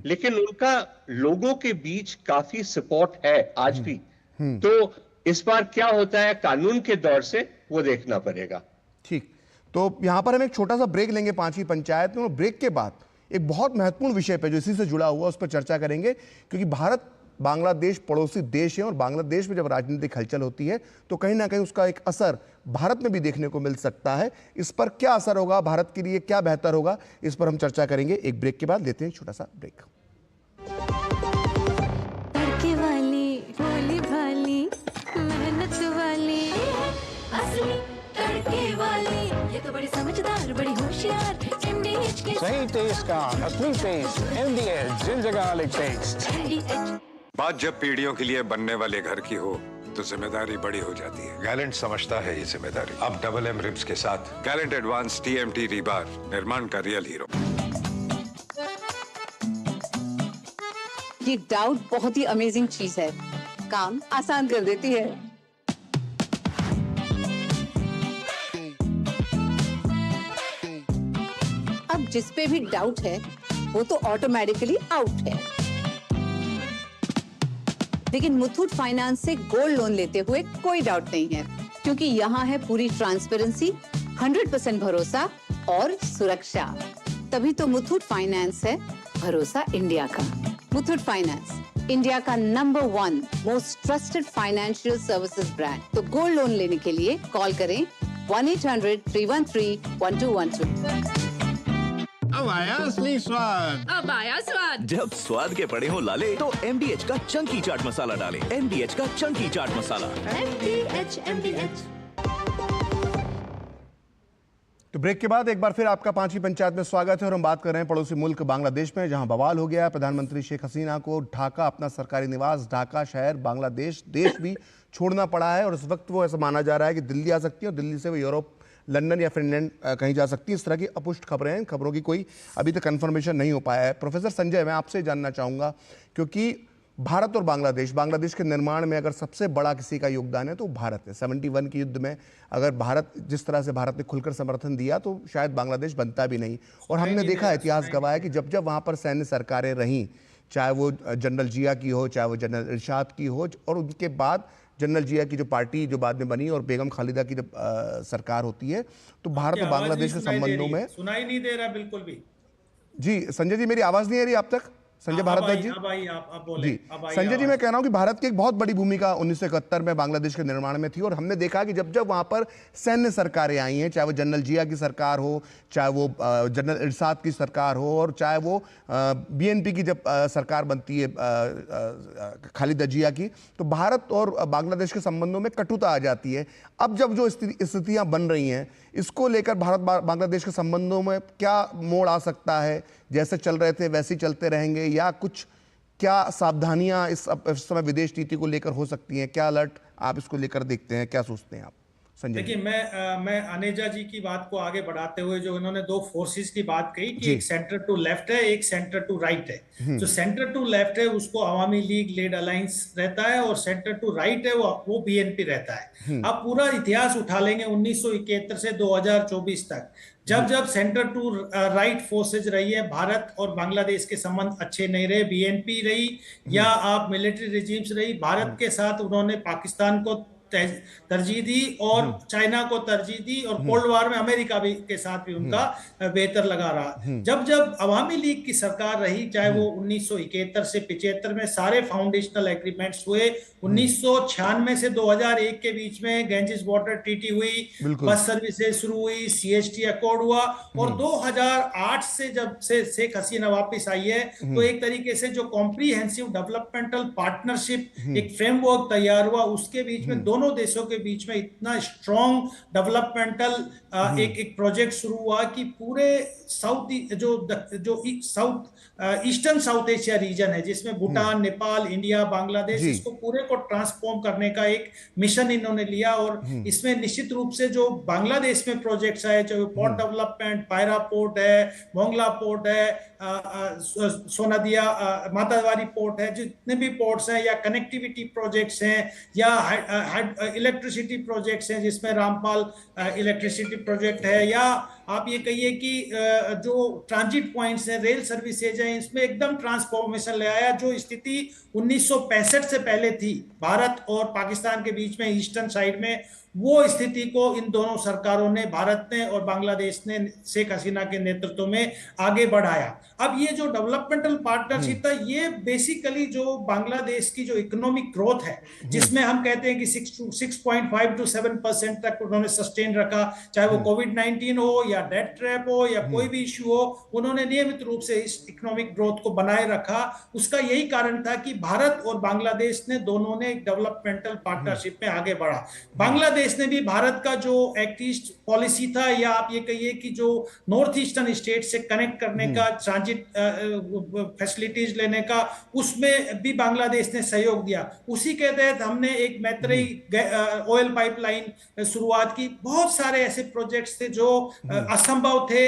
लेकिन उनका लोगों के बीच काफी सपोर्ट है आज भी। तो इस बार क्या होता है कानून के दौर से वो देखना पड़ेगा। ठीक, तो यहां पर हम एक छोटा सा ब्रेक लेंगे 5वीं पंचायत में, और ब्रेक के बाद एक बहुत महत्वपूर्ण विषय पे जो इसी से जुड़ा हुआ उस पर चर्चा करेंगे। क्योंकि भारत बांग्लादेश पड़ोसी देश है, और बांग्लादेश में जब राजनीतिक हलचल होती है तो कहीं ना कहीं उसका एक असर भारत में भी देखने को मिल सकता है। इस पर क्या असर होगा, भारत के लिए क्या बेहतर होगा, इस पर हम चर्चा करेंगे एक ब्रेक के बाद। लेते हैं एक छोटा सा ब्रेक। तड़के वाली भोली भाली मेहनत वाली असली तड़के वाली, ये तो बड़ी समझदार बड़ी होशियार MDH के सही टेस्ट का असली टेस्ट MDH जिंजगालिक टेस्ट। MDH बात जब पीढ़ियों के लिए बनने वाले घर की हो तो जिम्मेदारी बड़ी हो जाती है। गैलेंट समझता है ये जिम्मेदारी। अब डबल M रिब्स के साथ गैलेंट एडवांस TMT रीबार, निर्माण का रियल हीरो। ये डाउट बहुत ही अमेजिंग चीज है, काम आसान कर देती है। अब जिस पे भी डाउट है वो तो ऑटोमेटिकली आउट है। लेकिन मुथूट फाइनेंस से गोल्ड लोन लेते हुए कोई डाउट नहीं है, क्योंकि यहाँ है पूरी ट्रांसपेरेंसी, 100% भरोसा और सुरक्षा। तभी तो मुथूट फाइनेंस है भरोसा इंडिया का। मुथूट फाइनेंस, इंडिया का number 1 most trusted financial services brand. तो गोल्ड लोन लेने के लिए कॉल करें 1-800-313-1212। अब आया असली स्वाद। अब आया स्वाद। जब स्वाद के पड़े हो लाले तो MDH का चंकी चाट मसाला डालें। MDH का चंकी चाट मसाला। MDH तो ब्रेक के बाद एक बार फिर आपका 5वीं पंचायत में स्वागत है, और हम बात कर रहे हैं पड़ोसी मुल्क बांग्लादेश में, जहां बवाल हो गया है। प्रधानमंत्री शेख हसीना को ढाका, अपना सरकारी निवास ढाका शहर, बांग्लादेश देश भी छोड़ना पड़ा है, और इस वक्त वो ऐसा माना जा रहा है कि दिल्ली आ सकती है, और दिल्ली से वो यूरोप, लंदन या फिनलैंड कहीं जा सकती है। इस तरह की अपुष्ट खबरें हैं, खबरों की कोई अभी तक कन्फर्मेशन नहीं हो पाया है। प्रोफेसर संजय, मैं आपसे जानना चाहूँगा, क्योंकि भारत और बांग्लादेश के निर्माण में अगर सबसे बड़ा किसी का योगदान है तो भारत है। 71 के युद्ध में अगर भारत, जिस तरह से भारत ने खुलकर समर्थन दिया तो शायद बांग्लादेश बनता भी नहीं। और हमने देखा, इतिहास गवाह है कि जब जब वहाँ पर सैन्य सरकारें रहीं, चाहे वो जनरल जिया की हो, चाहे वो जनरल इरशाद की हो, और उनके बाद जनरल जिया की जो पार्टी जो बाद में बनी और बेगम खालिदा की जब सरकार होती है, तो भारत और बांग्लादेश के संबंधों में सुनाई नहीं दे रहा बिल्कुल भी। जी संजय जी, मेरी आवाज नहीं आ रही आप तक? संजय भारद्वाज जी, अब आई, आप बोले। जी संजय जी, मैं कह रहा हूं कि भारत की एक बहुत बड़ी भूमिका 1971 में बांग्लादेश के निर्माण में थी, और हमने देखा कि जब जब वहां पर सैन्य सरकारें आई हैं, चाहे वो जनरल जिया की सरकार हो, चाहे वो जनरल इरशाद की सरकार हो, और चाहे वो बीएनपी की जब सरकार बनती है खालिदा जिया की, तो भारत और बांग्लादेश के संबंधों में कटुता आ जाती है। अब जब जो स्थितियां बन रही हैं, इसको लेकर भारत बांग्लादेश के संबंधों में क्या मोड़ आ सकता है? जैसे चल रहे थे वैसे ही चलते रहेंगे, या कुछ क्या सावधानियां इस समय विदेश नीति को लेकर हो सकती हैं? क्या अलर्ट आप इसको लेकर देखते हैं, क्या सोचते हैं आप संजय? देखिए, मैं अनेजा जी की बात को आगे बढ़ाते हुए, जो इन्होंने दो फोर्सेस की बात कही कि एक सेंटर टू लेफ्ट है, एक सेंटर टू राइट है। जो सेंटर टू लेफ्ट है उसको अवामी लीग लेड अलायंस रहता है, और सेंटर टू राइट है वो बीएनपी रहता है। अब पूरा इतिहास उठा लेंगे 1971 से 2024 तक, जब जब सेंटर टू राइट फोर्सेज रही है, भारत और बांग्लादेश के संबंध अच्छे नहीं रहे। बीएनपी रही या आप मिलिट्री रिजीम्स रही, भारत के साथ उन्होंने पाकिस्तान को तरजीह दी और चाइना को तरजीह दी, और कोल्ड वार में अमेरिका भी के साथ भी उनका बेहतर लगा रहा। जब जब अवामी लीग की सरकार रही, चाहे वो 1971 से 75 में सारे फाउंडेशनल एग्रीमेंट्स हुए, 1996 से 2001 के बीच में गैंजेस वाटर ट्रीटी हुई, बस सर्विसेज शुरू हुई, सीएसटी अकॉर्ड हुआ, और 2008 से जब से शेख हसीना वापस आई है, तो एक तरीके से जो कॉम्प्रिहेंसिव डेवलपमेंटल पार्टनरशिप एक फ्रेमवर्क तैयार हुआ। उसके बीच में दोनों देशों के बीच में इतना स्ट्रॉन्ग डेवलपमेंटल एक प्रोजेक्ट शुरू हुआ कि पूरे south eastern south Asia region है, जिसमें भूटान, नेपाल, इंडिया, बांग्लादेश, इसको पूरे को ट्रांसफॉर्म करने का एक मिशन इन्होंने लिया। और इसमें निश्चित रूप से जो बांग्लादेश में प्रोजेक्ट्स आए, चाहे पोर्ट डेवलपमेंट, पायरा पोर्ट है, मोंगला पोर्ट है, सोनादिया मातावारी पोर्ट है, जितने भी पोर्ट्स हैं, या कनेक्टिविटी प्रोजेक्ट्स हैं, या इलेक्ट्रिसिटी प्रोजेक्ट्स हैं, जिसमें रामपाल इलेक्ट्रिसिटी प्रोजेक्ट है, या आप ये कहिए कि जो ट्रांजिट पॉइंट्स हैं, रेल सर्विसेज हैं, इसमें एकदम ट्रांसफॉर्मेशन ले आया। जो स्थिति 1965 से पहले थी भारत और पाकिस्तान के बीच में ईस्टर्न साइड में, वो स्थिति को इन दोनों सरकारों ने, भारत ने और बांग्लादेश ने शेख हसीना के नेतृत्व में आगे बढ़ाया। अब ये जो डेवलपमेंटल पार्टनरशिप था, ये बेसिकली जो बांग्लादेश की जो इकोनॉमिक ग्रोथ है, जिसमें हम कहते हैं कि 6.5 to 7% तक उन्होंने सस्टेन रखा, चाहे वो कोविड-19 हो या डेट ट्रैप हो या कोई भी इश्यू हो, उन्होंने नियमित रूप से इस इकोनॉमिक ग्रोथ को बनाए रखा। उसका यही कारण था कि भारत और बांग्लादेश ने दोनों ने एक डेवलपमेंटल पार्टनरशिप में आगे बढ़ा। बांग्लादेश ने भी भारत का जो एक्ट ईस्ट पॉलिसी था, या आप ये कहिए कि जो नॉर्थ ईस्टर्न स्टेट से कनेक्ट करने का, ट्रांजिट फैसिलिटीज लेने का, उसमें भी बांग्लादेश ने सहयोग दिया। उसी के तहत हमने एक मैत्रेई ऑयल पाइपलाइन शुरुआत की। बहुत सारे ऐसे प्रोजेक्ट्स थे जो असंभव थे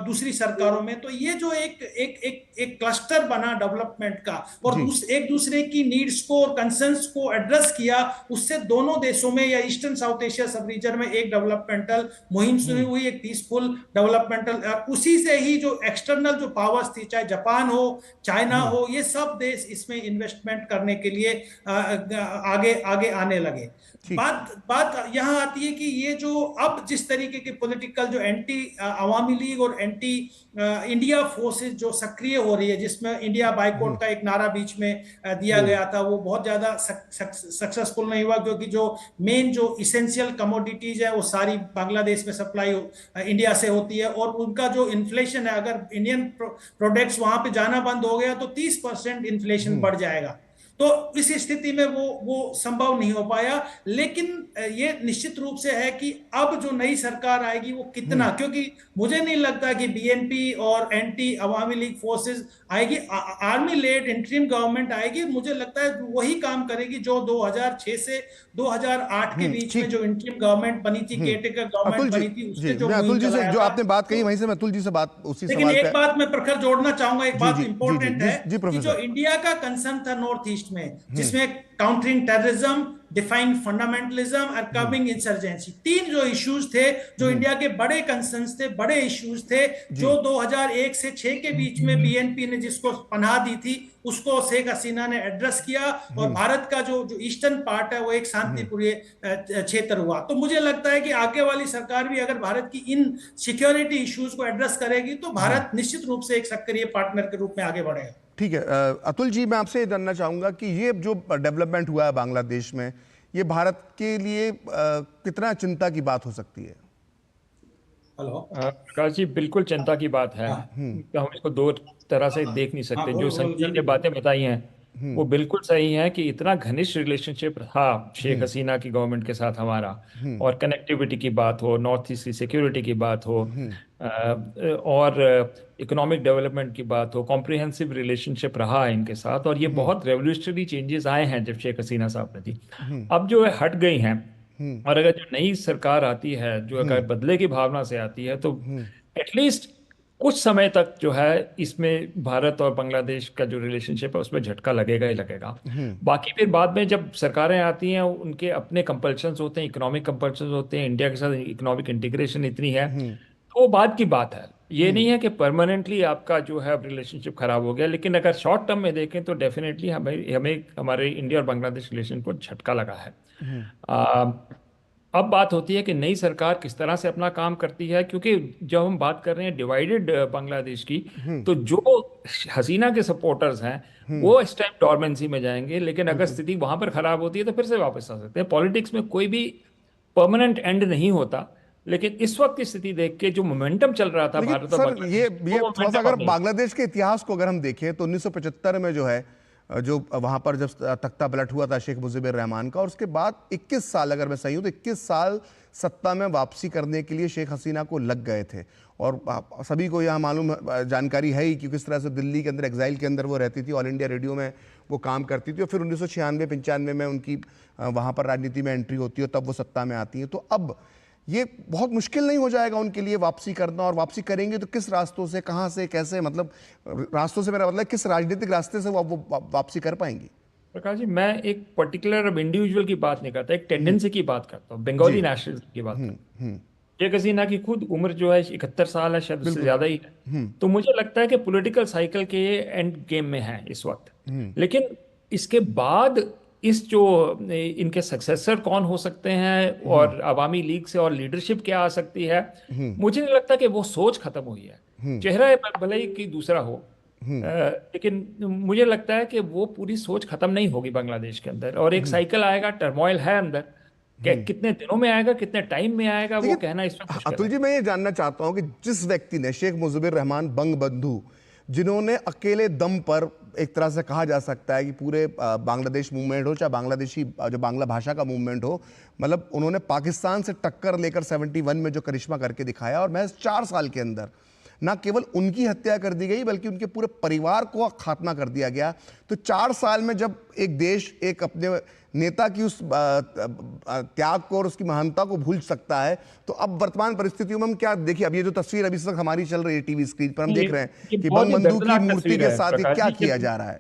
दूसरी सरकारों में। तो ये जो एक क्लस्टर बना डेवलपमेंट का, और एक दूसरे की नीड्स को और कंसर्न्स को एड्रेस किया, उससे दोनों देशों में या ईस्टर्न साउथ एशिया सब रीजन में एक डेवलपमेंटल मुहिम शुरू हुई, एक पीसफुल डेवलपमेंटल। उसी से ही जो एक्सटर्नल जो पावर्स थी, चाहे जापान हो, चाइना हो, ये सब देश इसमें इन्वेस्टमेंट करने के लिए आगे आने लगे। बात यहाँ आती है कि ये जो अब जिस तरीके के पॉलिटिकल जो एंटी अवामी लीग और एंटी इंडिया फोर्सेस जो सक्रिय हो रही है, जिसमें इंडिया बाइकआउट का एक नारा बीच में दिया गया था, वो बहुत ज्यादा सक्सेसफुल नहीं हुआ, क्योंकि जो मेन जो इसेंशियल कमोडिटीज है वो सारी बांग्लादेश में सप्लाई इंडिया से होती है, और उनका जो इन्फ्लेशन है, अगर इंडियन प्रोडक्ट्स वहां पे जाना बंद हो गया तो 30% इन्फ्लेशन बढ़ जाएगा। तो इस स्थिति में वो संभव नहीं हो पाया। लेकिन ये निश्चित रूप से है कि अब जो नई सरकार आएगी वो कितना, क्योंकि मुझे नहीं लगता कि बीएनपी और एंटी अवामी लीग फोर्सेस आएगी, आर्मी लेड इंटरिम गवर्नमेंट आएगी। मुझे लगता है वही काम करेगी जो 2006 से 2008 के बीच में जो इंटरिम गवर्नमेंट बनी थी, केयरटेकर गवर्नमेंट बनी थी, उसके जो अतुल जी से जो आपने बात कही, वहीं से मैं अतुल जी से बात उसी सवाल पे, लेकिन एक बात मैं प्रखर जोड़ना चाहूंगा, एक बात इंपॉर्टेंट है कि जो प्रोफेसर इंडिया का कंसर्न था नॉर्थ ईस्ट में, जिसमें काउंटरिंग टेररिज्म, डिफाइन फंडामेंटलिज्म और कर्बिंग इंसर्जेंसी। 3 जो इश्यूज थे, जो इंडिया के बड़े कंसर्न्स थे, बड़े इश्यूज थे, जो 2001 से 6 के बीच में बीएनपी ने जिसको पनाह दी थी, उसको शेख हसीना ने एड्रेस किया, और भारत का जो ईस्टर्न पार्ट है वो एक शांतिपूर्ण क्षेत्र हुआ। तो मुझे लगता है कि आगे वाली सरकार भी अगर भारत की इन सिक्योरिटी इश्यूज को एड्रेस करेगी तो भारत निश्चित रूप से एक सक्रिय पार्टनर के रूप में आगे बढ़ेगा। ठीक है, अतुल जी, मैं आपसे जानना चाहूंगा कि ये जो डेवलपमेंट हुआ है बांग्लादेश में, ये भारत के लिए कितना चिंता की बात हो सकती है? हेलो प्रकाश जी, बिल्कुल चिंता की बात है। तो हम इसको दो तरह से देख नहीं सकते। जो संजय ने बातें बताई हैं वो बिल्कुल सही है कि इतना घनिष्ठ रिलेशनशिप था शेख हसीना की गवर्नमेंट के साथ हमारा, और कनेक्टिविटी की बात हो, नॉर्थ ईस्ट की सिक्योरिटी की बात हो, और इकोनॉमिक डेवलपमेंट की बात हो, कॉम्प्रिहेंसिव रिलेशनशिप रहा है इनके साथ, और ये बहुत रेवोल्यूशनरी चेंजेस आए हैं जब शेख हसीना साहब ने दी। अब जो है हट गई हैं, और अगर जो नई सरकार आती है, जो अगर बदले की भावना से आती है, तो एटलीस्ट कुछ समय तक जो है इसमें भारत और बांग्लादेश का जो रिलेशनशिप है उसमें झटका लगेगा ही लगेगा। बाकी फिर बाद में जब सरकारें आती हैं, उनके अपने कंपल्शंस होते हैं, इकोनॉमिक कंपल्शंस होते हैं, इंडिया के साथ इकोनॉमिक इंटीग्रेशन इतनी है, तो वो बात की बात है। ये नहीं है कि परमानेंटली आपका जो है रिलेशनशिप खराब हो गया, लेकिन अगर शॉर्ट टर्म में देखें तो डेफिनेटली हमें हमारे इंडिया और बांग्लादेश रिलेशन को झटका लगा है। अब बात होती है कि नई सरकार किस तरह से अपना काम करती है, क्योंकि जब हम बात कर रहे हैं डिवाइडेड बांग्लादेश की, तो जो हसीना के सपोर्टर्स हैं वो इस टाइम डॉर्मेंसी में जाएंगे, लेकिन अगर स्थिति वहां पर खराब होती है तो फिर से वापस आ सकते हैं। पॉलिटिक्स में कोई भी परमानेंट एंड नहीं होता, लेकिन इस वक्त की स्थिति देख के जो मोमेंटम चल रहा था भारत और बांग्लादेश, ये थोड़ा सा अगर बांग्लादेश के इतिहास को अगर हम देखें तो 1975 में जो है, जो वहां पर जब तख्ता पलट हुआ था शेख मुजीबुर रहमान का, और उसके बाद 21 साल, अगर मैं सही हूं तो 21 साल सत्ता में वापसी करने के लिए शेख हसीना को लग गए थे। और सभी को यहाँ मालूम जानकारी है ही कि किस तरह से दिल्ली के अंदर एग्जाइल के अंदर वो रहती थी, ऑल इंडिया रेडियो में वो काम करती थी, और फिर 1996-95 में उनकी वहाँ पर राजनीति में एंट्री होती है, तब वो सत्ता में आती है। तो अब ये बहुत मुश्किल नहीं हो जाएगा उनके लिए वापसी करना, और वापसी करेंगे तो किस रास्तों से, कहाँ से, कैसे, मतलब रास्तों से मेरा मतलब किस राजनीतिक रास्ते से वो वापसी कर पाएंगे? प्रकाश जी, मैं एक पर्टिकुलर अब इंडिविजुअल की बात नहीं करता, एक टेंडेंसी की बात करता हूँ, बंगाली नेशनल की बात करता हूँ। शेख हसीना की खुद उम्र जो है 71 साल है, शायद उससे ज्यादा ही है। तो मुझे लगता है कि पॉलिटिकल साइकिल के एंड गेम में है इस वक्त, लेकिन इसके बाद इस जो इनके सक्सेसर कौन हो सकते हैं, और अवामी लीग से और लीडरशिप क्या आ सकती है, मुझे नहीं लगता कि वो सोच खत्म हुई है। चेहरा भले ही कि दूसरा हो, लेकिन मुझे लगता है कि वो पूरी सोच खत्म नहीं होगी बांग्लादेश के अंदर, और एक साइकिल आएगा, टर्मोइल है अंदर, कितने दिनों में आएगा, कितने टाइम में आएगा, वो कहना इसमें मुश्किल है। अतुल जी, मैं ये जानना चाहता हूं कि जिस व्यक्ति ने, शेख मुजीबुर रहमान बंगबंधु, जिन्होंने अकेले दम पर, एक तरह से कहा जा सकता है कि पूरे बांग्लादेश मूवमेंट हो, चाहे बांग्लादेशी जो बांग्ला भाषा का मूवमेंट हो, मतलब उन्होंने पाकिस्तान से टक्कर लेकर 71 में जो करिश्मा करके दिखाया, और महज 4 साल के अंदर ना केवल उनकी हत्या कर दी गई बल्कि उनके पूरे परिवार को खात्मा कर दिया गया। तो 4 साल में जब एक देश एक अपने नेता की उस त्याग को और उसकी महानता को भूल सकता है, तो अब वर्तमान परिस्थितियों में हम क्या देखिए, अब ये जो तस्वीर अभी तक हमारी चल रही है टीवी स्क्रीन पर, हम देख रहे हैं कि बंगबंधु की मूर्ति के साथ क्या किया जा रहा है।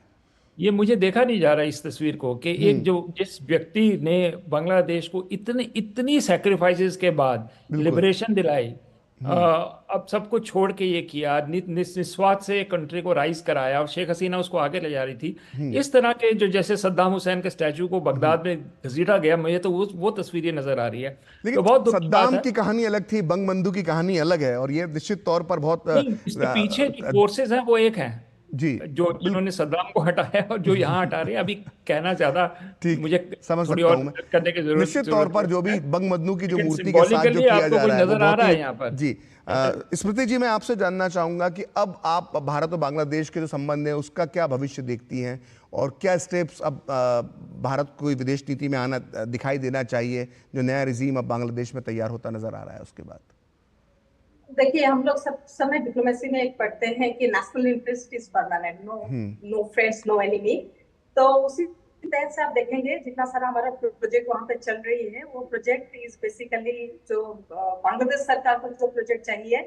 ये मुझे देखा नहीं जा रहा इस तस्वीर को, कि एक जो जिस व्यक्ति ने बांग्लादेश को इतनी सैक्रिफाइसेस के बाद लिबरेशन दिलाई, अब सब कुछ छोड़ के ये किया, निस्वार्थ से कंट्री को राइज कराया, और शेख हसीना उसको आगे ले जा रही थी। इस तरह के जो, जैसे सद्दाम हुसैन के स्टैचू को बगदाद में घसीटा गया, मुझे तो वो तस्वीरें नजर आ रही है। लेकिन तो बहुत सद्दाम की कहानी अलग थी, बंगबंधु की कहानी अलग है, और ये निश्चित तौर पर बहुत इसके पीछे जो फोर्सेज हैं वो एक हैं जी, जो जिन्होंने सद्दाम को हटाया और जो यहाँ हटा रहे हैं। अभी कहना ज्यादा मुझे समझ थोड़ी सकता और हूं मैं, करने की जरूरत, निश्चित तौर पर जो भी बंगबंधु की जो मूर्ति के साथ जो किया जा रहा है, नजर आ रहा है यहाँ पर जी। स्मृति जी, मैं आपसे जानना चाहूंगा कि अब आप भारत और बांग्लादेश के जो संबंध है उसका क्या भविष्य देखती हैं, और क्या स्टेप्स अब भारत को विदेश नीति में आना दिखाई देना चाहिए, जो नया रिजीम अब बांग्लादेश में तैयार होता नजर आ रहा है उसके बाद? देखिए, हम लोग सब समय डिप्लोमेसी में एक पढ़ते हैं कि national interest is permanent, no friends no enemy. तो उसी तहत से आप देखेंगे जितना सारा हमारा प्रोजेक्ट वहाँ पे चल रही है, वो प्रोजेक्ट इज बेसिकली जो बांग्लादेश सरकार को जो प्रोजेक्ट चाहिए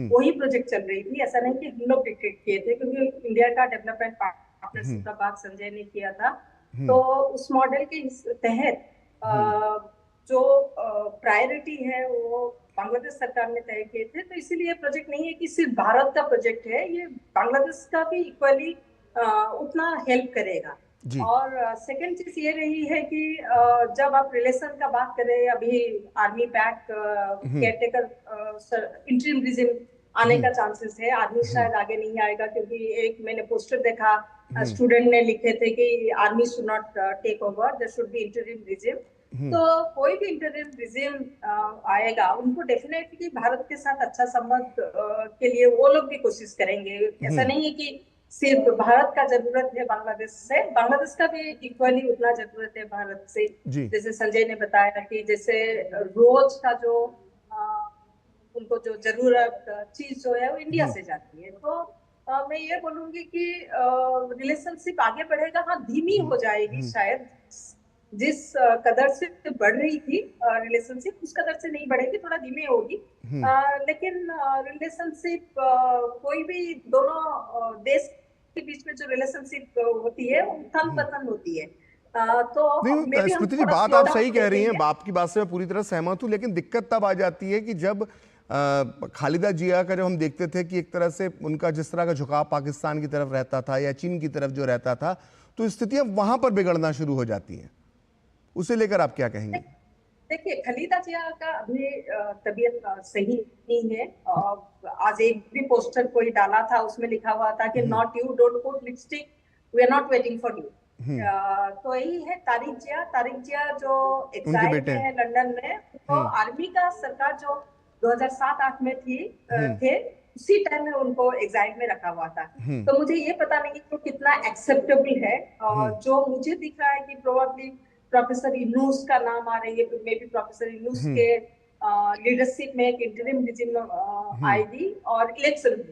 वही प्रोजेक्ट चल रही थी। ऐसा नहीं कि हम लोग डिक्टेट किए थे, क्योंकि इंडिया का डेवलपमेंट पार्टनरशिप का बात संजय ने किया था। तो उस मॉडल के तहत जो प्रायोरिटी है वो बांग्लादेश सरकार ने तय किए थे, तो इसीलिए प्रोजेक्ट नहीं है कि सिर्फ भारत का प्रोजेक्ट है, ये बांग्लादेश का भी इक्वली उतना हेल्प करेगा। और सेकंड चीज ये रही है कि जब आप रिलेशन का बात करें, अभी army pack caretaker interim regime आने का चांसेस है। आर्मी शायद आगे नहीं आएगा, क्योंकि एक मैंने पोस्टर देखा, स्टूडेंट ने लिखे थे कि army should not take over, there should be interim regime. तो कोई भी इंटरिम रिजिम आएगा, उनको डेफिनेटली भारत के साथ अच्छा संबंध के लिए वो लोग भी कोशिश करेंगे। ऐसा नहीं है कि सिर्फ भारत का जरूरत है बांग्लादेश से, बांग्लादेश का भी इक्वली उतना जरूरत है भारत से। जैसे संजय ने बताया कि जैसे रोज का जो उनको जो जरूरत चीज जो है वो इंडिया से जाती है, तो मैं ये बोलूंगी कि रिलेशनशिप आगे बढ़ेगा। हाँ, धीमी हो जाएगी शायद, जिस कदर से बढ़ रही थी रिलेशनशिप उस कदर से नहीं बढ़ेगी, थोड़ा धीमे होगी। लेकिन रिलेशनशिप कोई भी दोनों देश के बीच में जो रिलेशनशिप होती है वो उत्थान पतन होती है। तो स्मृति जी, बात आप सही कह रही हैं, आपकी बात से मैं पूरी तरह सहमत हूं, लेकिन दिक्कत तब आ जाती है कि जब खालिदा जिया का जब हम देखते थे कि एक तरह से उनका जिस तरह का झुकाव पाकिस्तान की तरफ रहता था या चीन की तरफ जो रहता था, तो स्थितियां वहां पर बिगड़ना शुरू हो जाती हैं। उसे लेकर आप क्या कहेंगे? देखिए, खालिदा जिया का अभी तबीयत सही नहीं है। आज एक भी पोस्टर कोई डाला था, उसमें लिखा हुआ था कि not you, don't put lipstick, we are not waiting for you. तो यही है तारिक जिया जो एक्साइल में है लंदन में, तो आर्मी का सरकार जो 2007-8 में थे, उसी टाइम में उनको एग्जाइल में रखा हुआ था। तो मुझे ये पता नहीं कि कितना एक्सेप्टेबल है। जो मुझे दिख रहा है कि प्रोबेबली प्रोफेसर यूनुस का नाम आ रही है, मे बी प्रोफेसर यूनुस के लीडरशिप में एक इंटरिम रिजिम आएगी और इलेक्शन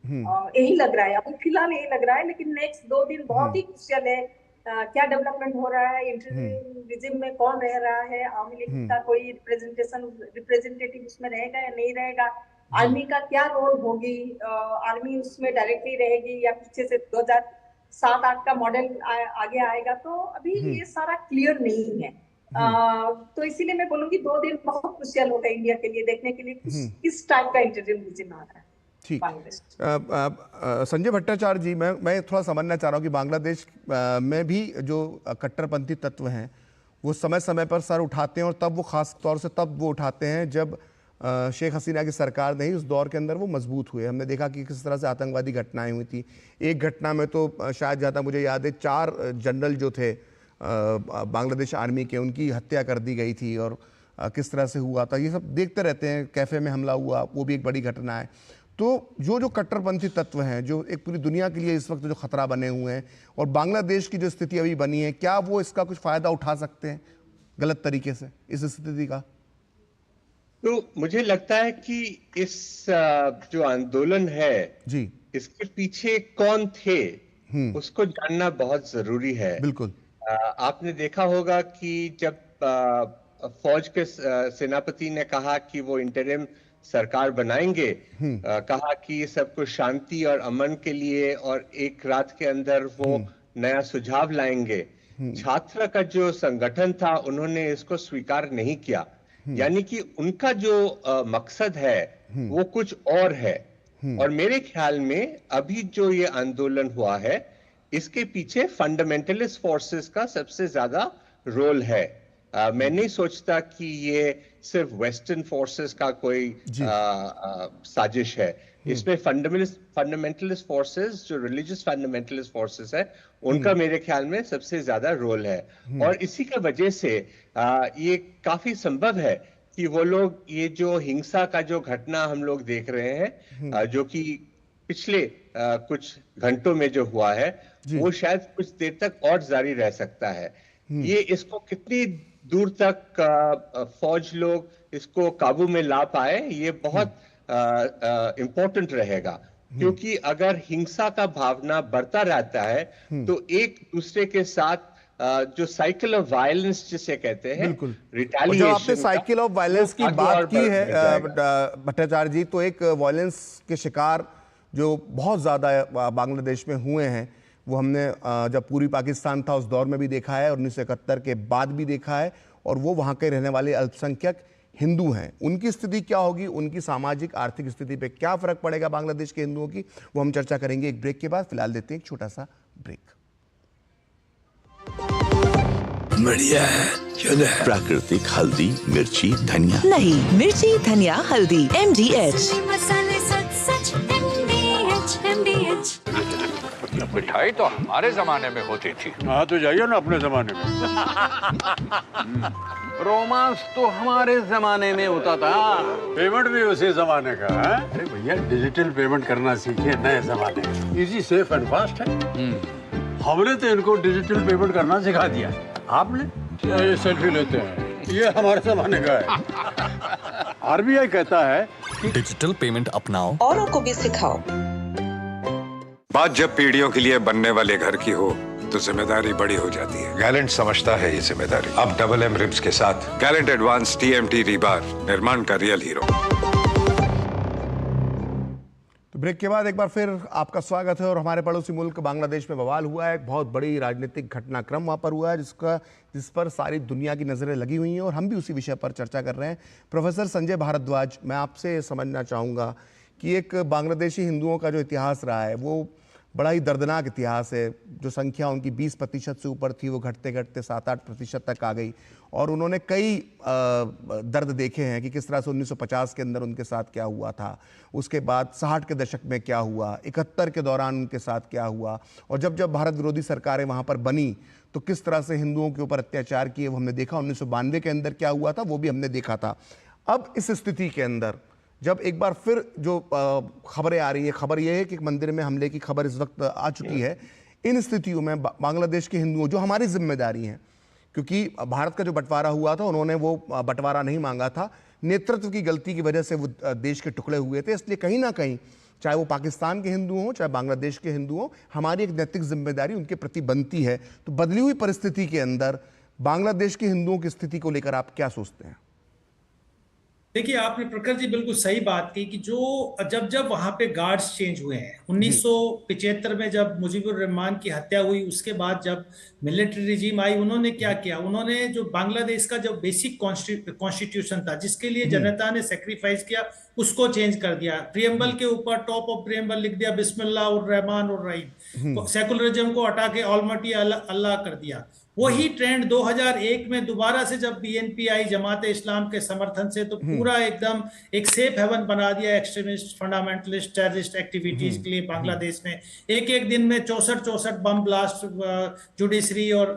यही लग रहा है अभी फिलहाल, यही लग रहा है। लेकिन नेक्स्ट 2 दिन बहुत ही क्रूशियल है। क्या डेवलपमेंट हो रहा है, इंटरिम रिजिम में कौन रह रहा है, आवामी लीग का कोई रिप्रेजेंटेटिव उसमें रहेगा या नहीं रहेगा, आर्मी का क्या रोल होगी, आर्मी उसमें डायरेक्टली रहेगी या पीछे से 2007-8 का मॉडल आगे आएगा, तो अभी ये सारा क्लियर नहीं है। तो इसीलिए मैं बोलूंगी 2 दिन बहुत क्रूशियल होगा इंडिया के लिए, देखने के लिए किस टाइप का इंटरिम रिजिम आ रहा है। ठीक, संजय भट्टाचार्य जी, मैं थोड़ा समझना चाह रहा हूँ कि बांग्लादेश में भी जो कट्टरपंथी तत्व हैं वो समय समय पर सर उठाते हैं, और तब वो खास तौर से तब वो उठाते हैं जब शेख हसीना की सरकार नहीं, उस दौर के अंदर वो मजबूत हुए। हमने देखा कि किस तरह से आतंकवादी घटनाएं हुई थी। एक घटना में तो शायद जहाँ तक मुझे याद है 4 जनरल जो थे बांग्लादेश आर्मी के, उनकी हत्या कर दी गई थी, और किस तरह से हुआ था ये सब देखते रहते हैं। कैफे में हमला हुआ, वो भी एक बड़ी घटना है। तो जो कट्टरपंथी तत्व हैं, जो एक पूरी दुनिया के लिए इस वक्त जो खतरा बने हुए हैं, और बांग्लादेश की जो स्थिति अभी बनी है, क्या वो इसका कुछ फायदा उठा सकते हैं गलत तरीके से इस स्थिति का? तो मुझे लगता है कि इस जो आंदोलन है जी, इसके पीछे कौन थे उसको जानना बहुत जरूरी है। बिल्कुल। आपने देखा होगा कि जब फौज के सेनापति ने कहा कि वो इंटरिम सरकार बनाएंगे, कहा कि सबको शांति और अमन के लिए और एक रात के अंदर वो नया सुझाव लाएंगे, छात्र का जो संगठन था उन्होंने इसको स्वीकार नहीं किया। यानी कि उनका जो मकसद है वो कुछ और है। और मेरे ख्याल में अभी जो ये आंदोलन हुआ है, इसके पीछे फंडामेंटलिस्ट फोर्सेस का सबसे ज्यादा रोल है। मैं नहीं सोचता कि ये सिर्फ वेस्टर्न फोर्सेस का कोई साजिश है। इसमें फंडामेंटलिस्ट फोर्सेस, जो रिलीजियस फंडामेंटलिस्ट फोर्सेस है, उनका मेरे ख्याल में सबसे ज्यादा रोल है। और इसी की वजह से ये काफी संभव है कि वो लोग ये जो हिंसा का जो घटना हम लोग देख रहे हैं, जो कि पिछले कुछ घंटों में जो हुआ है, वो शायद कुछ देर तक और जारी रह सकता है। ये इसको कितनी दूर तक फौज लोग इसको काबू में ला पाए, ये बहुत इम्पोर्टेंट रहेगा। क्योंकि अगर हिंसा का भावना बढ़ता रहता है तो एक दूसरे के साथ जो साइकिल ऑफ वायलेंस जिसे कहते हैं, रिटेलिएशन। जब आपने साइकिल ऑफ वायलेंस की बात की है भट्टाचार्य जी, तो एक वायलेंस के शिकार जो बहुत ज़्यादा बांग्लादेश में हुए हैं, वो हमने जब पूर्वी पाकिस्तान था उस दौर में भी देखा है, 1971 के बाद भी देखा है, और वो वहाँ के रहने वाले अल्पसंख्यक हिंदू हैं। उनकी स्थिति क्या होगी, उनकी सामाजिक आर्थिक स्थिति पे क्या फर्क पड़ेगा बांग्लादेश के हिंदुओं की, वो हम चर्चा करेंगे एक ब्रेक के बाद। फिलहाल देते हैं एक छोटा सा ब्रेक। बढ़िया है, प्राकृतिक हल्दी, मिर्ची, धनिया नहीं, मिर्ची, धनिया, हल्दी, MDH। मसाले सच सच MDH MDH। मिठाई तो हमारे जमाने में होती थी। हाँ तो जाइए ना अपने जमाने में। रोमांस तो हमारे जमाने में होता था। पेमेंट भी उसी जमाने का है। अरे भैया डिजिटल पेमेंट करना सीखे नए जमाने में। इजी, सेफ एंड फास्ट है। हमने तो इनको डिजिटल पेमेंट करना सिखा दिया। आपने ये सेल्फी लेते हैं, ये हमारे जमाने का है। RBI कहता है डिजिटल पेमेंट अपनाओ, औरों को भी सिखाओ। बात जब पीढ़ियों के लिए बनने वाले घर की हो तो जिम्मेदारी बड़ी हो जाती है। गैलेंट समझता है ये जिम्मेदारी। अब डबल M रिब्स के साथ गैलेंट एडवांस TMT रीबार, निर्माण का रियल हीरो। तो ब्रेक के बाद एक बार फिर आपका स्वागत है। और हमारे पड़ोसी मुल्क बांग्लादेश में बवाल हुआ है, एक बहुत बड़ी राजनीतिक घटनाक्रम वहाँ पर हुआ है जिस पर सारी दुनिया की नज़रें लगी हुई हैं और हम भी उसी विषय पर चर्चा कर रहे हैं। प्रोफेसर संजय भारद्वाज, मैं आपसे समझना चाहूँगा कि एक बांग्लादेशी हिंदुओं का जो इतिहास रहा है वो बड़ा ही दर्दनाक इतिहास है। जो संख्या उनकी 20% से ऊपर थी वो घटते घटते 7-8% तक आ गई और उन्होंने कई दर्द देखे हैं कि किस तरह से 1950 के अंदर उनके साथ क्या हुआ था, उसके बाद 60 के दशक में क्या हुआ, 71 के दौरान उनके साथ क्या हुआ, और जब जब भारत विरोधी सरकारें वहाँ पर बनी तो किस तरह से हिंदुओं के ऊपर अत्याचार किए वो हमने देखा। 1992 के अंदर क्या हुआ था वो भी हमने देखा था। अब इस स्थिति के अंदर जब एक बार फिर जो खबरें आ रही है, खबर यह है कि एक मंदिर में हमले की खबर इस वक्त आ चुकी है। इन स्थितियों में बांग्लादेश के हिंदुओं, जो हमारी जिम्मेदारी हैं, क्योंकि भारत का जो बंटवारा हुआ था उन्होंने वो बंटवारा नहीं मांगा था, नेतृत्व की गलती की वजह से वो देश के टुकड़े हुए थे। इसलिए कहीं ना कहीं चाहे वो पाकिस्तान के हिंदू हों चाहे बांग्लादेश के हिंदू हों, हमारी एक नैतिक जिम्मेदारी उनके प्रति बनती है। तो बदली हुई परिस्थिति के अंदर बांग्लादेश के हिंदुओं की स्थिति को लेकर आप क्या सोचते हैं? देखिए, आपने प्रखर जी बिल्कुल सही बात की कि जो जब वहां पे गार्ड्स चेंज हुए हैं 1975 में जब मुजीबुर रहमान की हत्या हुई, उसके बाद जब मिलिट्री रिजीम आई, उन्होंने क्या किया, उन्होंने जो बांग्लादेश का जो बेसिक कॉन्स्टिट्यूशन था जिसके लिए जनता ने सेक्रीफाइस किया उसको चेंज कर दिया। प्रियम्बल के ऊपर टॉप ऑफ प्रियम्बल लिख दिया बिस्मिल्लाह और रहमान और रहीम, सेकुलरिज्म को हटा के ऑलमटी अल्लाह कर दिया। वही ट्रेंड 2001 में दोबारा से जब BNP आई जमात इस्लाम के समर्थन से, तो पूरा एकदम एक सेफ हेवन बना दिया एक्सट्रीमिस्ट, फंडामेंटलिस्ट, टेररिस्ट एक्टिविटीज के लिए बांग्लादेश में। एक दिन में 64 बम ब्लास्ट जुडिशरी और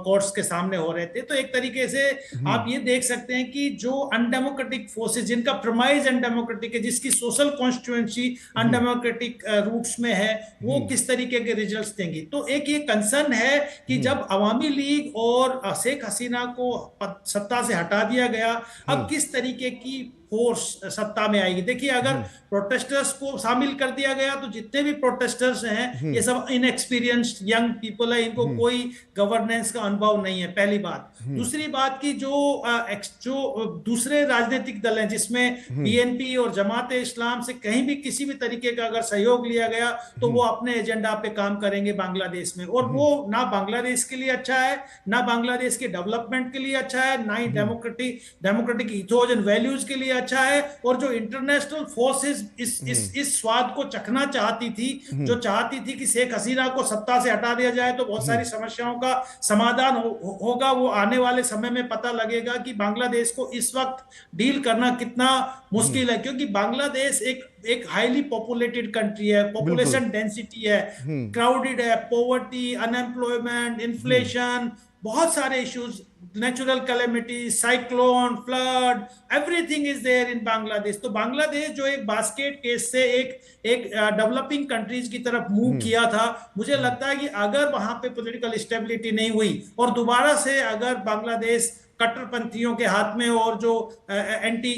कोर्ट्स के सामने हो रहे थे। तो एक तरीके से आप ये देख सकते हैं कि जो अनडेमोक्रेटिक फोर्सेस, जिनका प्रमाइज अनडेमोक्रेटिक है, जिसकी सोशल कॉन्स्टिट्यूएंसी अनडेमोक्रेटिक रूट्स में है, वो किस तरीके के रिजल्ट्स देंगी। तो एक ये कंसर्न है कि जब अवामी लीग और शेख हसीना को सत्ता से हटा दिया गया, अब किस तरीके की फोर्स सत्ता में आएगी। देखिए, अगर प्रोटेस्टर्स को शामिल कर दिया गया तो जितने भी प्रोटेस्टर्स हैं ये सब इनएक्सपीरियंस्ड यंग पीपल है, इनको कोई गवर्नेंस का अनुभव नहीं है, पहली बात। दूसरी बात की जो दूसरे राजनीतिक दल हैं जिसमें BNP और जमात इस्लाम से कहीं भी किसी भी तरीके का अगर सहयोग लिया गया तो वो अपने एजेंडा पे काम करेंगे बांग्लादेश में, और वो ना बांग्लादेश के लिए अच्छा है, ना बांग्लादेश के डेवलपमेंट के लिए अच्छा है, ना ही डेमोक्रेटिक इथोज एंड वैल्यूज के लिए अच्छा है। और जो इंटरनेशनल फोर्सेस इस स्वाद को चखना चाहती थी, जो चाहती थी कि शेख हसीना को सत्ता से हटा दिया जाए तो बहुत सारी समस्याओं का समाधान होगा, वो आने वाले समय में पता लगेगा कि बांग्लादेश को इस वक्त डील करना कितना मुश्किल है। क्योंकि बांग्लादेश एक हाईली पॉपुलेटेड कंट्री है, पॉपुलेशन डेंसिटी है, क्राउडेड है, पॉवर्टी, अनएम्प्लॉयमेंट, इन्फ्लेशन, बहुत सारे issues, natural calamity, cyclone, flood, everything is there in Bangladesh. तो बांग्लादेश जो एक बास्केट केस से एक डेवलपिंग कंट्रीज की तरफ मूव किया था, मुझे लगता है कि अगर वहां पे पॉलिटिकल स्टेबिलिटी नहीं हुई और दोबारा से अगर बांग्लादेश कट्टरपंथियों के हाथ में और जो एंटी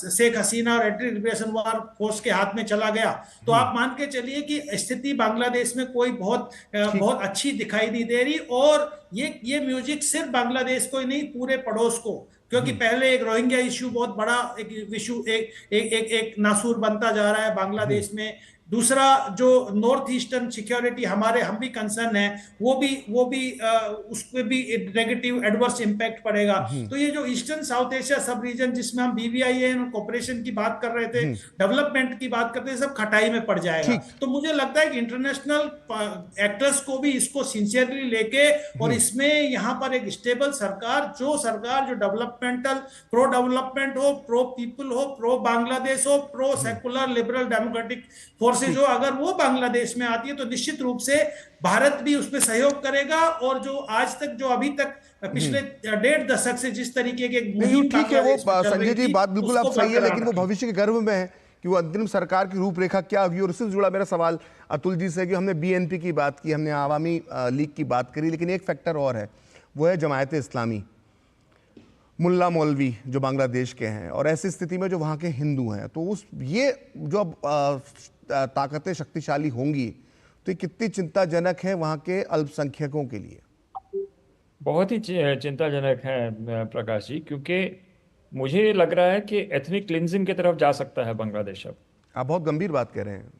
शेख हसीना और एंटी लिबरेशन वार फोर्स के हाथ में चला गया, तो आप मान के चलिए कि स्थिति बांग्लादेश में कोई बहुत अच्छी दिखाई नहीं दे रही। और ये म्यूजिक सिर्फ बांग्लादेश को ही नहीं, पूरे पड़ोस को, क्योंकि पहले एक रोहिंग्या इश्यू बहुत बड़ा एक इशू एक नासूर बनता जा रहा है बांग्लादेश में। दूसरा जो नॉर्थ ईस्टर्न सिक्योरिटी हम भी कंसर्न है, वो भी उस पे भी नेगेटिव एडवर्स इम्पैक्ट पड़ेगा। तो ये जो ईस्टर्न साउथ एशिया सब रीजन जिसमें हम BBIN कॉपरेशन की बात कर रहे थे, डेवलपमेंट की बात करते थे, सब खटाई में पड़ जाएगा। तो मुझे लगता है कि इंटरनेशनल एक्टर्स को भी इसको सिंसियरली लेके और इसमें यहाँ पर एक स्टेबल सरकार जो डेवलपमेंटल प्रो डेवलपमेंट हो, प्रो पीपल हो, प्रो बांग्लादेश हो, pro secular liberal democratic forces हो, अगर वो बांग्लादेश में आती है तो निश्चित रूप से भारत भी उसमें सहयोग करेगा। और जो आज तक जो अभी तक पिछले 1.5 दशक से जिस तरीके के ठीक है, वो संजय जी बात बिल्कुल आप सही है, लेकिन वो भविष्य के गर्भ में है कि वो अंतरिम सरकार की रूपरेखा क्या होगी। और इससे जुड़ा मेरा सवाल अतुल जी से कि हमने BNP की बात की, हमने आवामी लीग की बात करी, लेकिन एक फैक्टर और है, वो है जमायत इस्लामी, मुल्ला मौलवी जो बांग्लादेश के हैं, और ऐसी स्थिति में जो वहाँ के हिंदू हैं, तो ये जो अब ताकतें शक्तिशाली होंगी तो ये कितनी चिंताजनक है वहाँ के अल्पसंख्यकों के लिए? बहुत ही चिंताजनक है प्रकाश जी, क्योंकि मुझे लग रहा है कि एथनिक क्लिनजिंग की तरफ जा सकता है बांग्लादेश अब। आप बहुत गंभीर बात कह रहे हैं।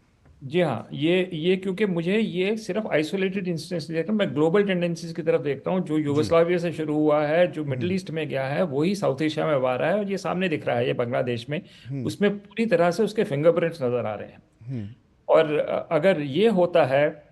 जी हाँ, ये क्योंकि मुझे ये सिर्फ आइसोलेटेड इंस्टेंस नहीं देखता, मैं ग्लोबल टेंडेंसीज की तरफ देखता हूँ। जो यूगोस्लाविया से शुरू हुआ है, जो मिडिल ईस्ट में गया है, वही साउथ एशिया में आ रहा है, और ये सामने दिख रहा है, ये बांग्लादेश में उसमें पूरी तरह से उसके फिंगरप्रिंट्स नजर आ रहे हैं। और अगर ये होता है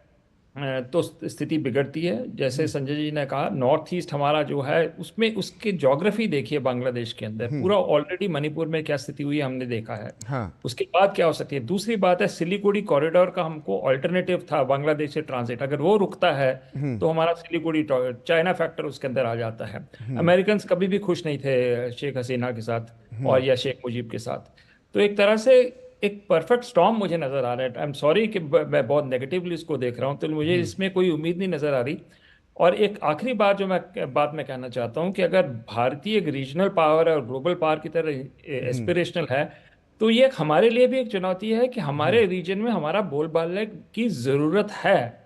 तो स्थिति बिगड़ती है। जैसे संजय जी ने कहा, नॉर्थ ईस्ट हमारा जो है उसमें उसकी ज्योग्राफी देखिए, बांग्लादेश के अंदर पूरा ऑलरेडी मणिपुर में क्या स्थिति हुई है हमने देखा है। हाँ। उसके बाद क्या हो सकती है? दूसरी बात है, सिलीगुड़ी कॉरिडोर का हमको ऑल्टरनेटिव था बांग्लादेश से ट्रांजिट, अगर वो रुकता है तो हमारा सिलीगुड़ी चाइना फैक्टर उसके अंदर आ जाता है। अमेरिकन कभी भी खुश नहीं थे शेख हसीना के साथ और या शेख मुजीब के साथ। तो एक तरह से एक परफेक्ट स्टॉर्म मुझे नजर आ रहा है। आई एम सॉरी कि मैं बहुत नेगेटिवली इसको देख रहा हूँ, तो मुझे इसमें कोई उम्मीद नहीं नजर आ रही। और एक आखिरी बात जो मैं कहना चाहता हूँ कि अगर भारतीय एक रीजनल पावर है और ग्लोबल पावर की तरह एस्पिरेशनल है, तो ये हमारे लिए भी एक चुनौती है कि हमारे रीजन में हमारा बोलबाला की जरूरत है।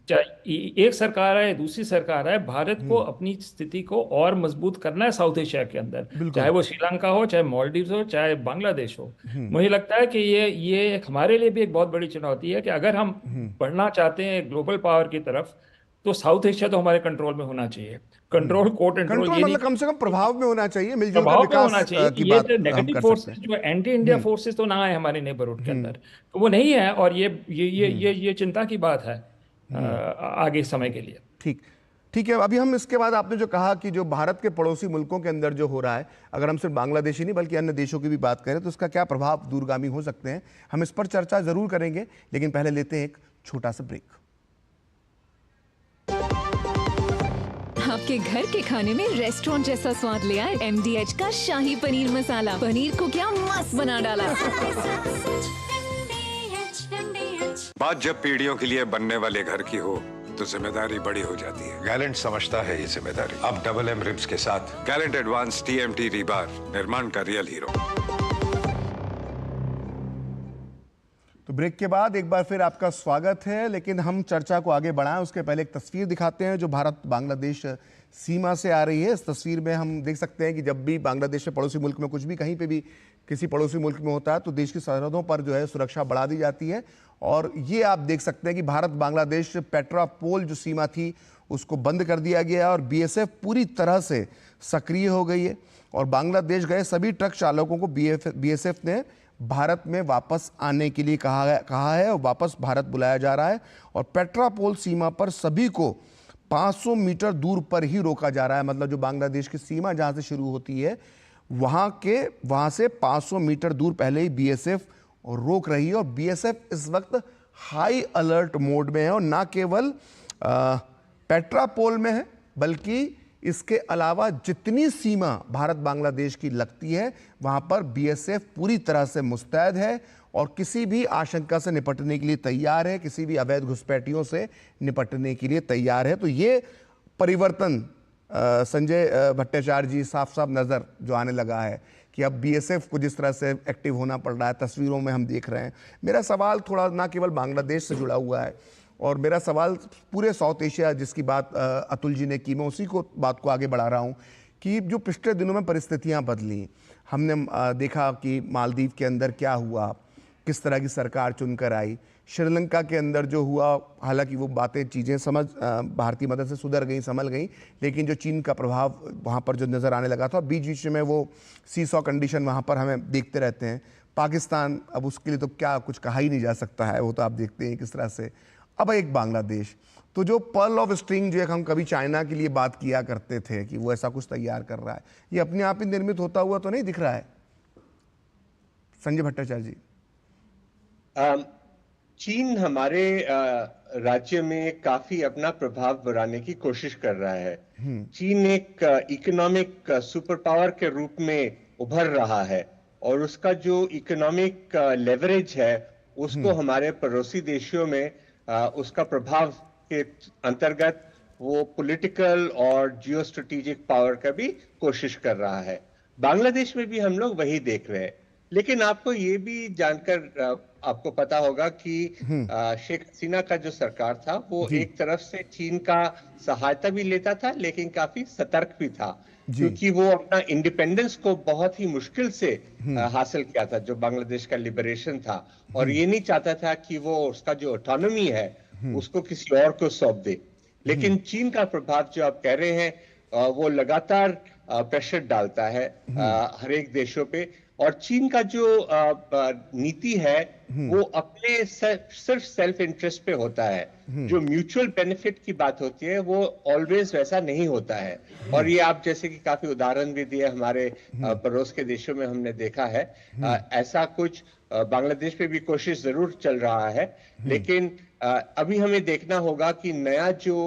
चाहे एक सरकार है, दूसरी सरकार है, भारत को अपनी स्थिति को और मजबूत करना है साउथ एशिया के अंदर, चाहे वो श्रीलंका हो, चाहे मालदीव्स हो, चाहे बांग्लादेश हो। मुझे लगता है कि ये हमारे लिए भी एक बहुत बड़ी चुनौती है कि अगर हम बढ़ना चाहते हैं ग्लोबल पावर की तरफ, तो साउथ एशिया तो हमारे कंट्रोल में होना चाहिए। कंट्रोल ये मतलब कम से कम प्रभाव में होना चाहिए, मिलजुल प्रभाव कर में होना विकास चाहिए। की ये बात नेगेटिव फोर्सेस जो एंटी इंडिया फोर्सेस तो ना है हमारे नेबरहुड के अंदर, तो वो नहीं है। और ये चिंता की बात है आगे समय के लिए। ठीक है। अभी हम इसके बाद आपने जो कहा कि जो भारत के पड़ोसी मुल्कों के अंदर जो हो रहा है, अगर हम सिर्फ बांग्लादेश ही नहीं बल्कि अन्य देशों की भी बात करें तो इसका क्या प्रभाव दूरगामी हो सकते हैं, हम इस पर चर्चा जरूर करेंगे, लेकिन पहले लेते हैं एक छोटा सा ब्रेक। आपके घर के खाने में रेस्टोरेंट जैसा स्वाद ले आए MDH का शाही पनीर मसाला। पनीर को क्या मस्त बना डाला। बात जब पीढ़ियों के लिए बनने वाले घर की हो तो जिम्मेदारी बड़ी हो जाती है। गैलेंट समझता है ये जिम्मेदारी। अब डबल M रिब्स के साथ गैलेंट एडवांस TMT रीबार, निर्माण का रियल हीरो। तो ब्रेक के बाद एक बार फिर आपका स्वागत है, लेकिन हम चर्चा को आगे बढ़ाएं उसके पहले एक तस्वीर दिखाते हैं जो भारत बांग्लादेश सीमा से आ रही है। इस तस्वीर में हम देख सकते हैं कि जब भी बांग्लादेश के पड़ोसी मुल्क में कुछ भी कहीं पे भी किसी पड़ोसी मुल्क में होता है तो देश की सरहदों पर जो है सुरक्षा बढ़ा दी जाती है। और ये आप देख सकते हैं कि भारत बांग्लादेश पेट्रापोल जो सीमा थी उसको बंद कर दिया गया है और BSF पूरी तरह से सक्रिय हो गई है। और बांग्लादेश गए सभी ट्रक चालकों को BSF ने भारत में वापस आने के लिए कहा है और वापस भारत बुलाया जा रहा है। और पेट्रापोल सीमा पर सभी को 500 मीटर दूर पर ही रोका जा रहा है। मतलब जो बांग्लादेश की सीमा जहाँ से शुरू होती है वहाँ से 500 मीटर दूर पहले ही BSF रोक रही है। और BSF इस वक्त हाई अलर्ट मोड में है और ना केवल पेट्रापोल में है बल्कि इसके अलावा जितनी सीमा भारत बांग्लादेश की लगती है वहाँ पर BSF पूरी तरह से मुस्तैद है और किसी भी आशंका से निपटने के लिए तैयार है, किसी भी अवैध घुसपैठियों से निपटने के लिए तैयार है। तो ये परिवर्तन संजय भट्टाचार्य जी साफ नज़र जो आने लगा है कि अब BSF को जिस तरह से एक्टिव होना पड़ रहा है, तस्वीरों में हम देख रहे हैं। मेरा सवाल थोड़ा ना केवल बांग्लादेश से जुड़ा हुआ है और मेरा सवाल पूरे साउथ एशिया जिसकी बात अतुल जी ने की, मैं उसी को बात को आगे बढ़ा रहा हूँ कि जो पिछले दिनों में परिस्थितियाँ बदली, हमने देखा कि मालदीव के अंदर क्या हुआ, किस तरह की सरकार चुनकर आई। श्रीलंका के अंदर जो हुआ, हालांकि वो बातें चीज़ें भारतीय मदद से सुधर गई, संभल गई, लेकिन जो चीन का प्रभाव वहाँ पर जो नज़र आने लगा था, बीच बीच में वो सीसॉ कंडीशन वहाँ पर हमें देखते रहते हैं। पाकिस्तान, अब उसके लिए तो क्या कुछ कहा ही नहीं जा सकता है, वो तो आप देखते हैं किस तरह से। अब एक बांग्लादेश, तो जो पर्ल ऑफ स्ट्रिंग जो हम कभी चाइना के लिए बात किया करते थे कि वो ऐसा कुछ तैयार कर रहा है, ये अपने आप ही निर्मित होता हुआ तो नहीं दिख रहा है संजय भट्टाचार्य जी? चीन हमारे राज्य में काफी अपना प्रभाव बढ़ाने की कोशिश कर रहा है। चीन एक इकोनॉमिक सुपर पावर के रूप में उभर रहा है और उसका जो इकोनॉमिक लेवरेज है उसको हमारे पड़ोसी देशों में उसका प्रभाव के अंतर्गत वो पॉलिटिकल और जियो स्ट्रेटेजिक पावर का भी कोशिश कर रहा है। बांग्लादेश में भी हम लोग वही देख रहे हैं। लेकिन आपको ये भी जानकर आपको पता होगा कि शेख हसीना का जो सरकार था वो एक तरफ से चीन का सहायता भी लेता था, लेकिन काफी सतर्क भी था, क्योंकि वो अपना इंडिपेंडेंस को बहुत ही मुश्किल से हासिल किया था, जो बांग्लादेश का लिबरेशन था, और ये नहीं चाहता था कि वो उसका जो ऑटोनॉमी है उसको किसी और को सौंप दे। लेकिन चीन का प्रभाव जो आप कह रहे हैं वो लगातार प्रेशर डालता है हर एक देशों पे, और चीन का जो नीति है वो अपने सिर्फ सेल्फ इंटरेस्ट पे होता है। जो म्यूचुअल बेनिफिट की बात होती है वो ऑलवेज वैसा नहीं होता है। और ये आप जैसे कि काफी उदाहरण भी दिए हमारे पड़ोस के देशों में हमने देखा है। ऐसा कुछ बांग्लादेश पे भी कोशिश जरूर चल रहा है, लेकिन अभी हमें देखना होगा कि नया जो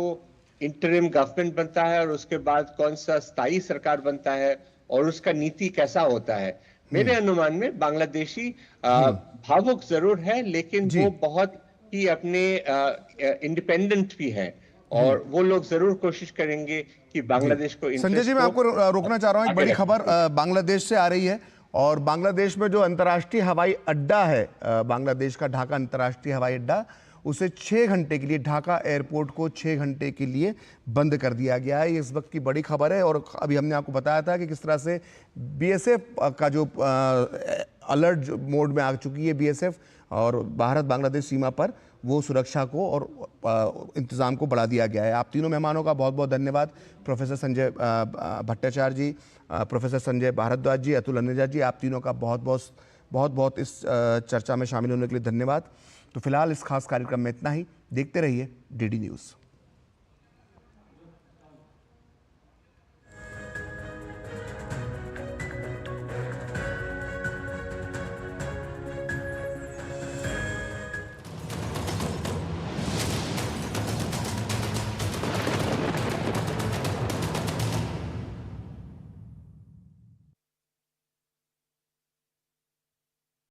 इंटरिम गवर्नमेंट बनता है और उसके बाद कौन सा स्थायी सरकार बनता है और उसका नीति कैसा होता है। मेरे अनुमान में बांग्लादेशी भावुक जरूर है, लेकिन वो बहुत ही अपने इंडिपेंडेंट भी है, और वो लोग जरूर कोशिश करेंगे कि बांग्लादेश को। संजय जी, मैं आपको रोकना चाह रहा हूँ, एक बड़ी खबर बांग्लादेश से आ रही है, और बांग्लादेश में जो अंतर्राष्ट्रीय हवाई अड्डा है, बांग्लादेश का ढाका अंतर्राष्ट्रीय हवाई अड्डा, उसे 6 घंटे के लिए, ढाका एयरपोर्ट को 6 घंटे के लिए बंद कर दिया गया है। ये इस वक्त की बड़ी खबर है, और अभी हमने आपको बताया था कि किस तरह से बीएसएफ का जो अलर्ट मोड में आ चुकी है बीएसएफ, और भारत बांग्लादेश सीमा पर वो सुरक्षा को और इंतज़ाम को बढ़ा दिया गया है। आप तीनों मेहमानों का बहुत बहुत धन्यवाद, प्रोफेसर संजय भट्टाचार्य जी, प्रोफेसर संजय भारद्वाज जी, अतुल अन्नेजा जी, आप तीनों का बहुत बहुत इस चर्चा में शामिल होने के लिए धन्यवाद। तो फिलहाल इस खास कार्यक्रम में इतना ही। देखते रहिए डीडी न्यूज़।